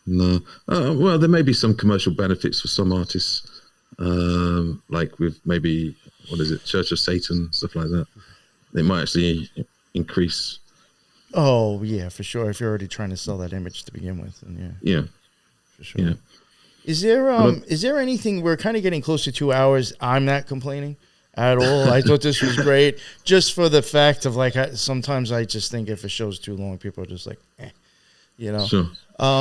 No. Well, there may be some commercial benefits for some artists, like with maybe, Church of Satan, stuff like that. They might actually increase. Oh, yeah, for sure. If you're already trying to sell that image to begin with, then yeah. For sure. Yeah. Is there anything, we're kind of getting close to 2 hours. I'm not complaining at all. I thought this was great, just for the fact of like, sometimes I just think if a show's too long, people are just like, you know. Sure.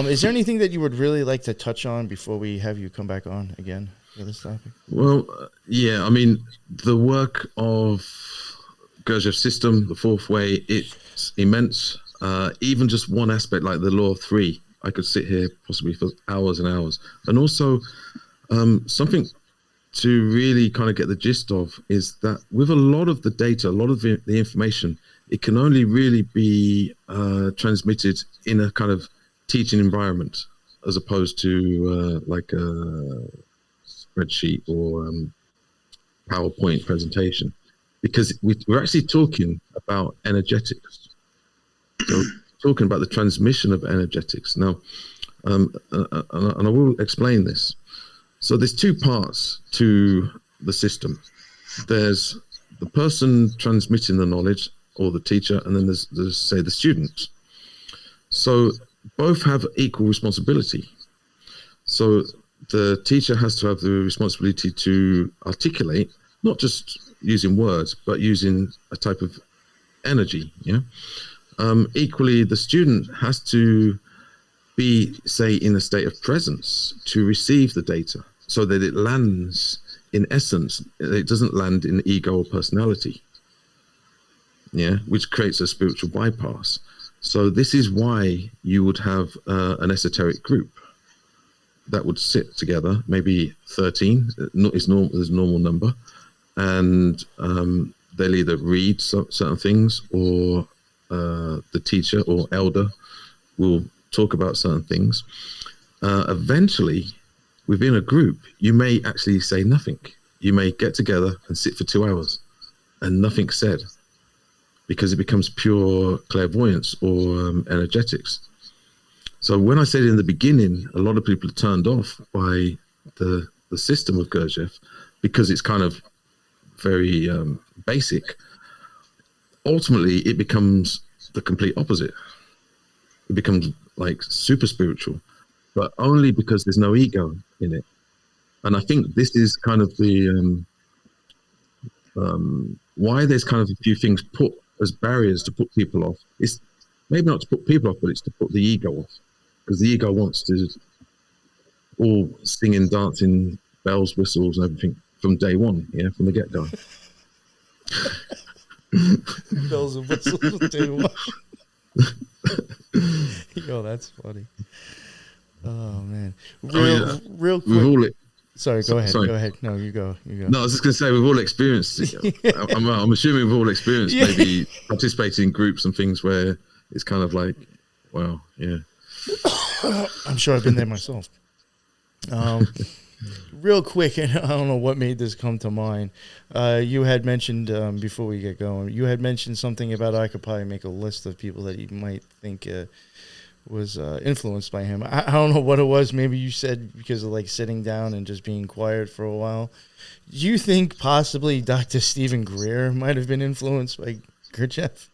Is there anything that you would really like to touch on before we have you come back on again for this topic? Well, yeah, I mean, the work of Gurdjieff's system, the fourth way, it's immense. Even just one aspect like the law of three, I could sit here possibly for hours and hours. And also something to really kind of get the gist of is that with a lot of the data, a lot of the information, it can only really be transmitted in a kind of teaching environment as opposed to like a spreadsheet or PowerPoint presentation, because we're actually talking about energetics. So talking about the transmission of energetics. Now, and I will explain this. So there's two parts to the system. There's the person transmitting the knowledge, or the teacher, and then there's say the student. So both have equal responsibility. So the teacher has to have the responsibility to articulate, not just using words, but using a type of energy. Yeah. Equally, the student has to be, say, in a state of presence to receive the data, so that it lands in essence. It doesn't land in ego or personality. Yeah, which creates a spiritual bypass. So this is why you would have an esoteric group that would sit together, maybe 13 is normal. There's a normal number, and they'll either read certain things, or the teacher or elder will talk about certain things. Eventually, within a group, you may actually say nothing. You may get together and sit for 2 hours and nothing's said, because it becomes pure clairvoyance or energetics. So when I said in the beginning, a lot of people are turned off by the system of Gurdjieff because it's kind of very basic. Ultimately, it becomes the complete opposite. It becomes like super spiritual, but only because there's no ego in it. And I think this is kind of the why there's kind of a few things put as barriers to put people off. It's maybe not to put people off, but it's to put the ego off, because the ego wants to all singing, dancing, bells, whistles, and everything from day one, from the get-go. Bells and whistles from day one. Yo, that's funny. Oh man, real quick. We've all Sorry, go ahead. Go ahead. No, you go. No, I was just going to say, we've all experienced it. I'm assuming we've all experienced maybe participating in groups and things where it's kind of like, wow, yeah. I'm sure I've been there myself. Real quick, and I don't know what made this come to mind. You had mentioned, before we get going, you had mentioned something about I could probably make a list of people that you might think was influenced by him. I don't know what it was. Maybe you said because of like sitting down and just being quiet for a while. Do you think possibly Dr. Stephen Greer might have been influenced by Gurdjieff?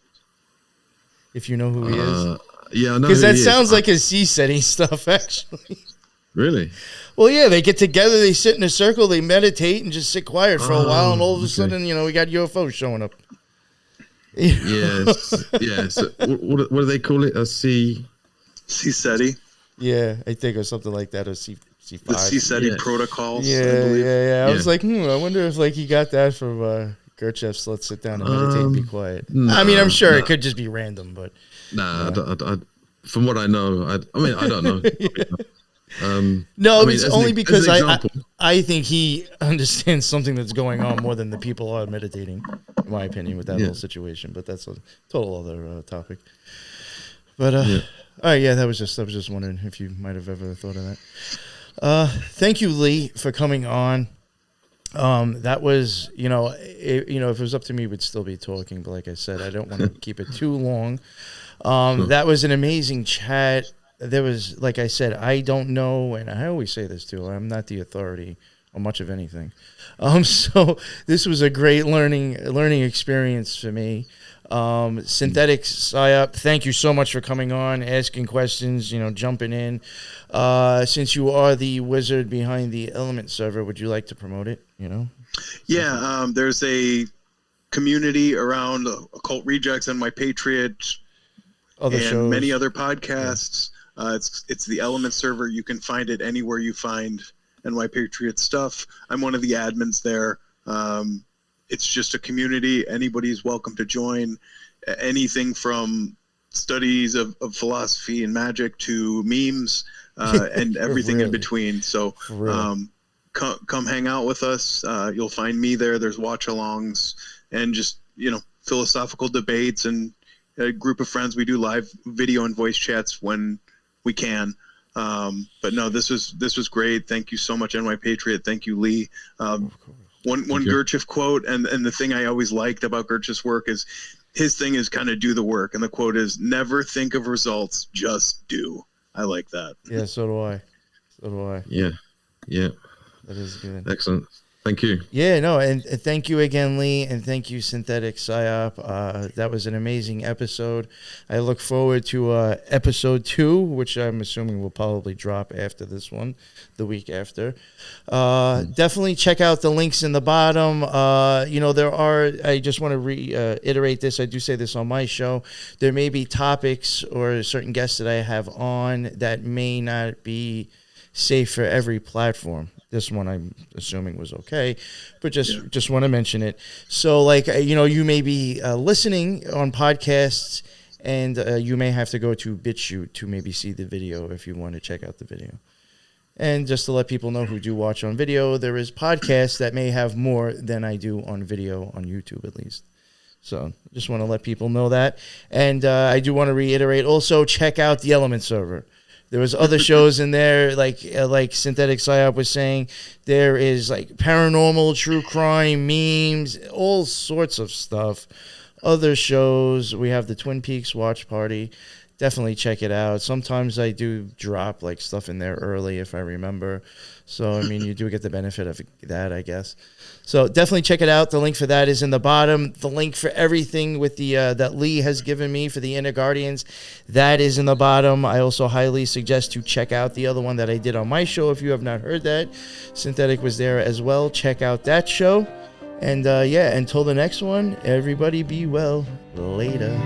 If you know who he is. Yeah, I know. Because that sounds like his sea-setting stuff, actually. Really? Well, yeah, they get together, they sit in a circle, they meditate and just sit quiet for a while, and all of a sudden, we got UFOs showing up. Yes. Yeah. So what do they call it? A sea... CSETI. Yeah, I think, or something like that, or C5. The CSETI protocols. Yeah. I was like, I wonder if he got that from Gurdjieff's Let's Sit Down and Meditate and Be Quiet. No, I mean, I'm sure it could just be random, but... Nah, I from what I know, I don't know. No, it's only because I think he understands something that's going on more than the people are meditating, in my opinion, with that whole situation. But that's a total other topic. But all right, I was just wondering if you might have ever thought of that. Thank you, Lee, for coming on. That was, if it was up to me, we'd still be talking. But like I said, I don't want to keep it too long. That was an amazing chat. There was, like I said, I don't know, and I always say this too, I'm not the authority on much of anything. So this was a great learning experience for me. Synthetic PSYOP, thank you so much for coming on, asking questions, jumping in. Since you are the wizard behind the Element server, would you like to promote it? Yeah, there's a community around Occult Rejects and My Patriot, other and shows. Many other podcasts. It's the Element server. You can find it anywhere you find NY Patriot stuff. I'm one of the admins there. It's just a community. Anybody's welcome to join. Anything from studies of philosophy and magic to memes and everything in between. So come hang out with us. You'll find me there. There's watch-alongs and just philosophical debates and a group of friends. We do live video and voice chats when we can. But no, this was great. Thank you so much, NY Patriot. Thank you, Lee. One Gurdjieff quote, and the thing I always liked about Gurdjieff's work is his thing is kind of do the work, and the quote is never think of results, just do. I like that. Yeah, so do I. Yeah. That is good. Excellent. Thank you. Yeah, no, and thank you again, Lee, and thank you, Synthetic PSYOP. That was an amazing episode. I look forward to episode 2, which I'm assuming will probably drop after this one, the week after. Definitely check out the links in the bottom. There are, I just want to reiterate this. I do say this on my show. There may be topics or certain guests that I have on that may not be safe for every platform. This one I'm assuming was okay, but just want to mention it. So you may be listening on podcasts, and you may have to go to BitChute to maybe see the video if you want to check out the video. And just to let people know who do watch on video, there is podcasts that may have more than I do on video on YouTube, at least. So just want to let people know that. And I do want to reiterate, also check out the Element server. There was other shows in there, like Synthetic Psyop was saying. There is like paranormal, true crime, memes, all sorts of stuff. Other shows. We have the Twin Peaks watch party. Definitely check it out. Sometimes I do drop like stuff in there early if I remember. So, I mean, you do get the benefit of that, I guess. So definitely check it out. The link for that is in the bottom. The link for everything with the that Lee has given me for the Inner Guardians, that is in the bottom. I also highly suggest to check out the other one that I did on my show. If you have not heard that, Synthetic was there as well. Check out that show. And yeah, until the next one, everybody be well. Later.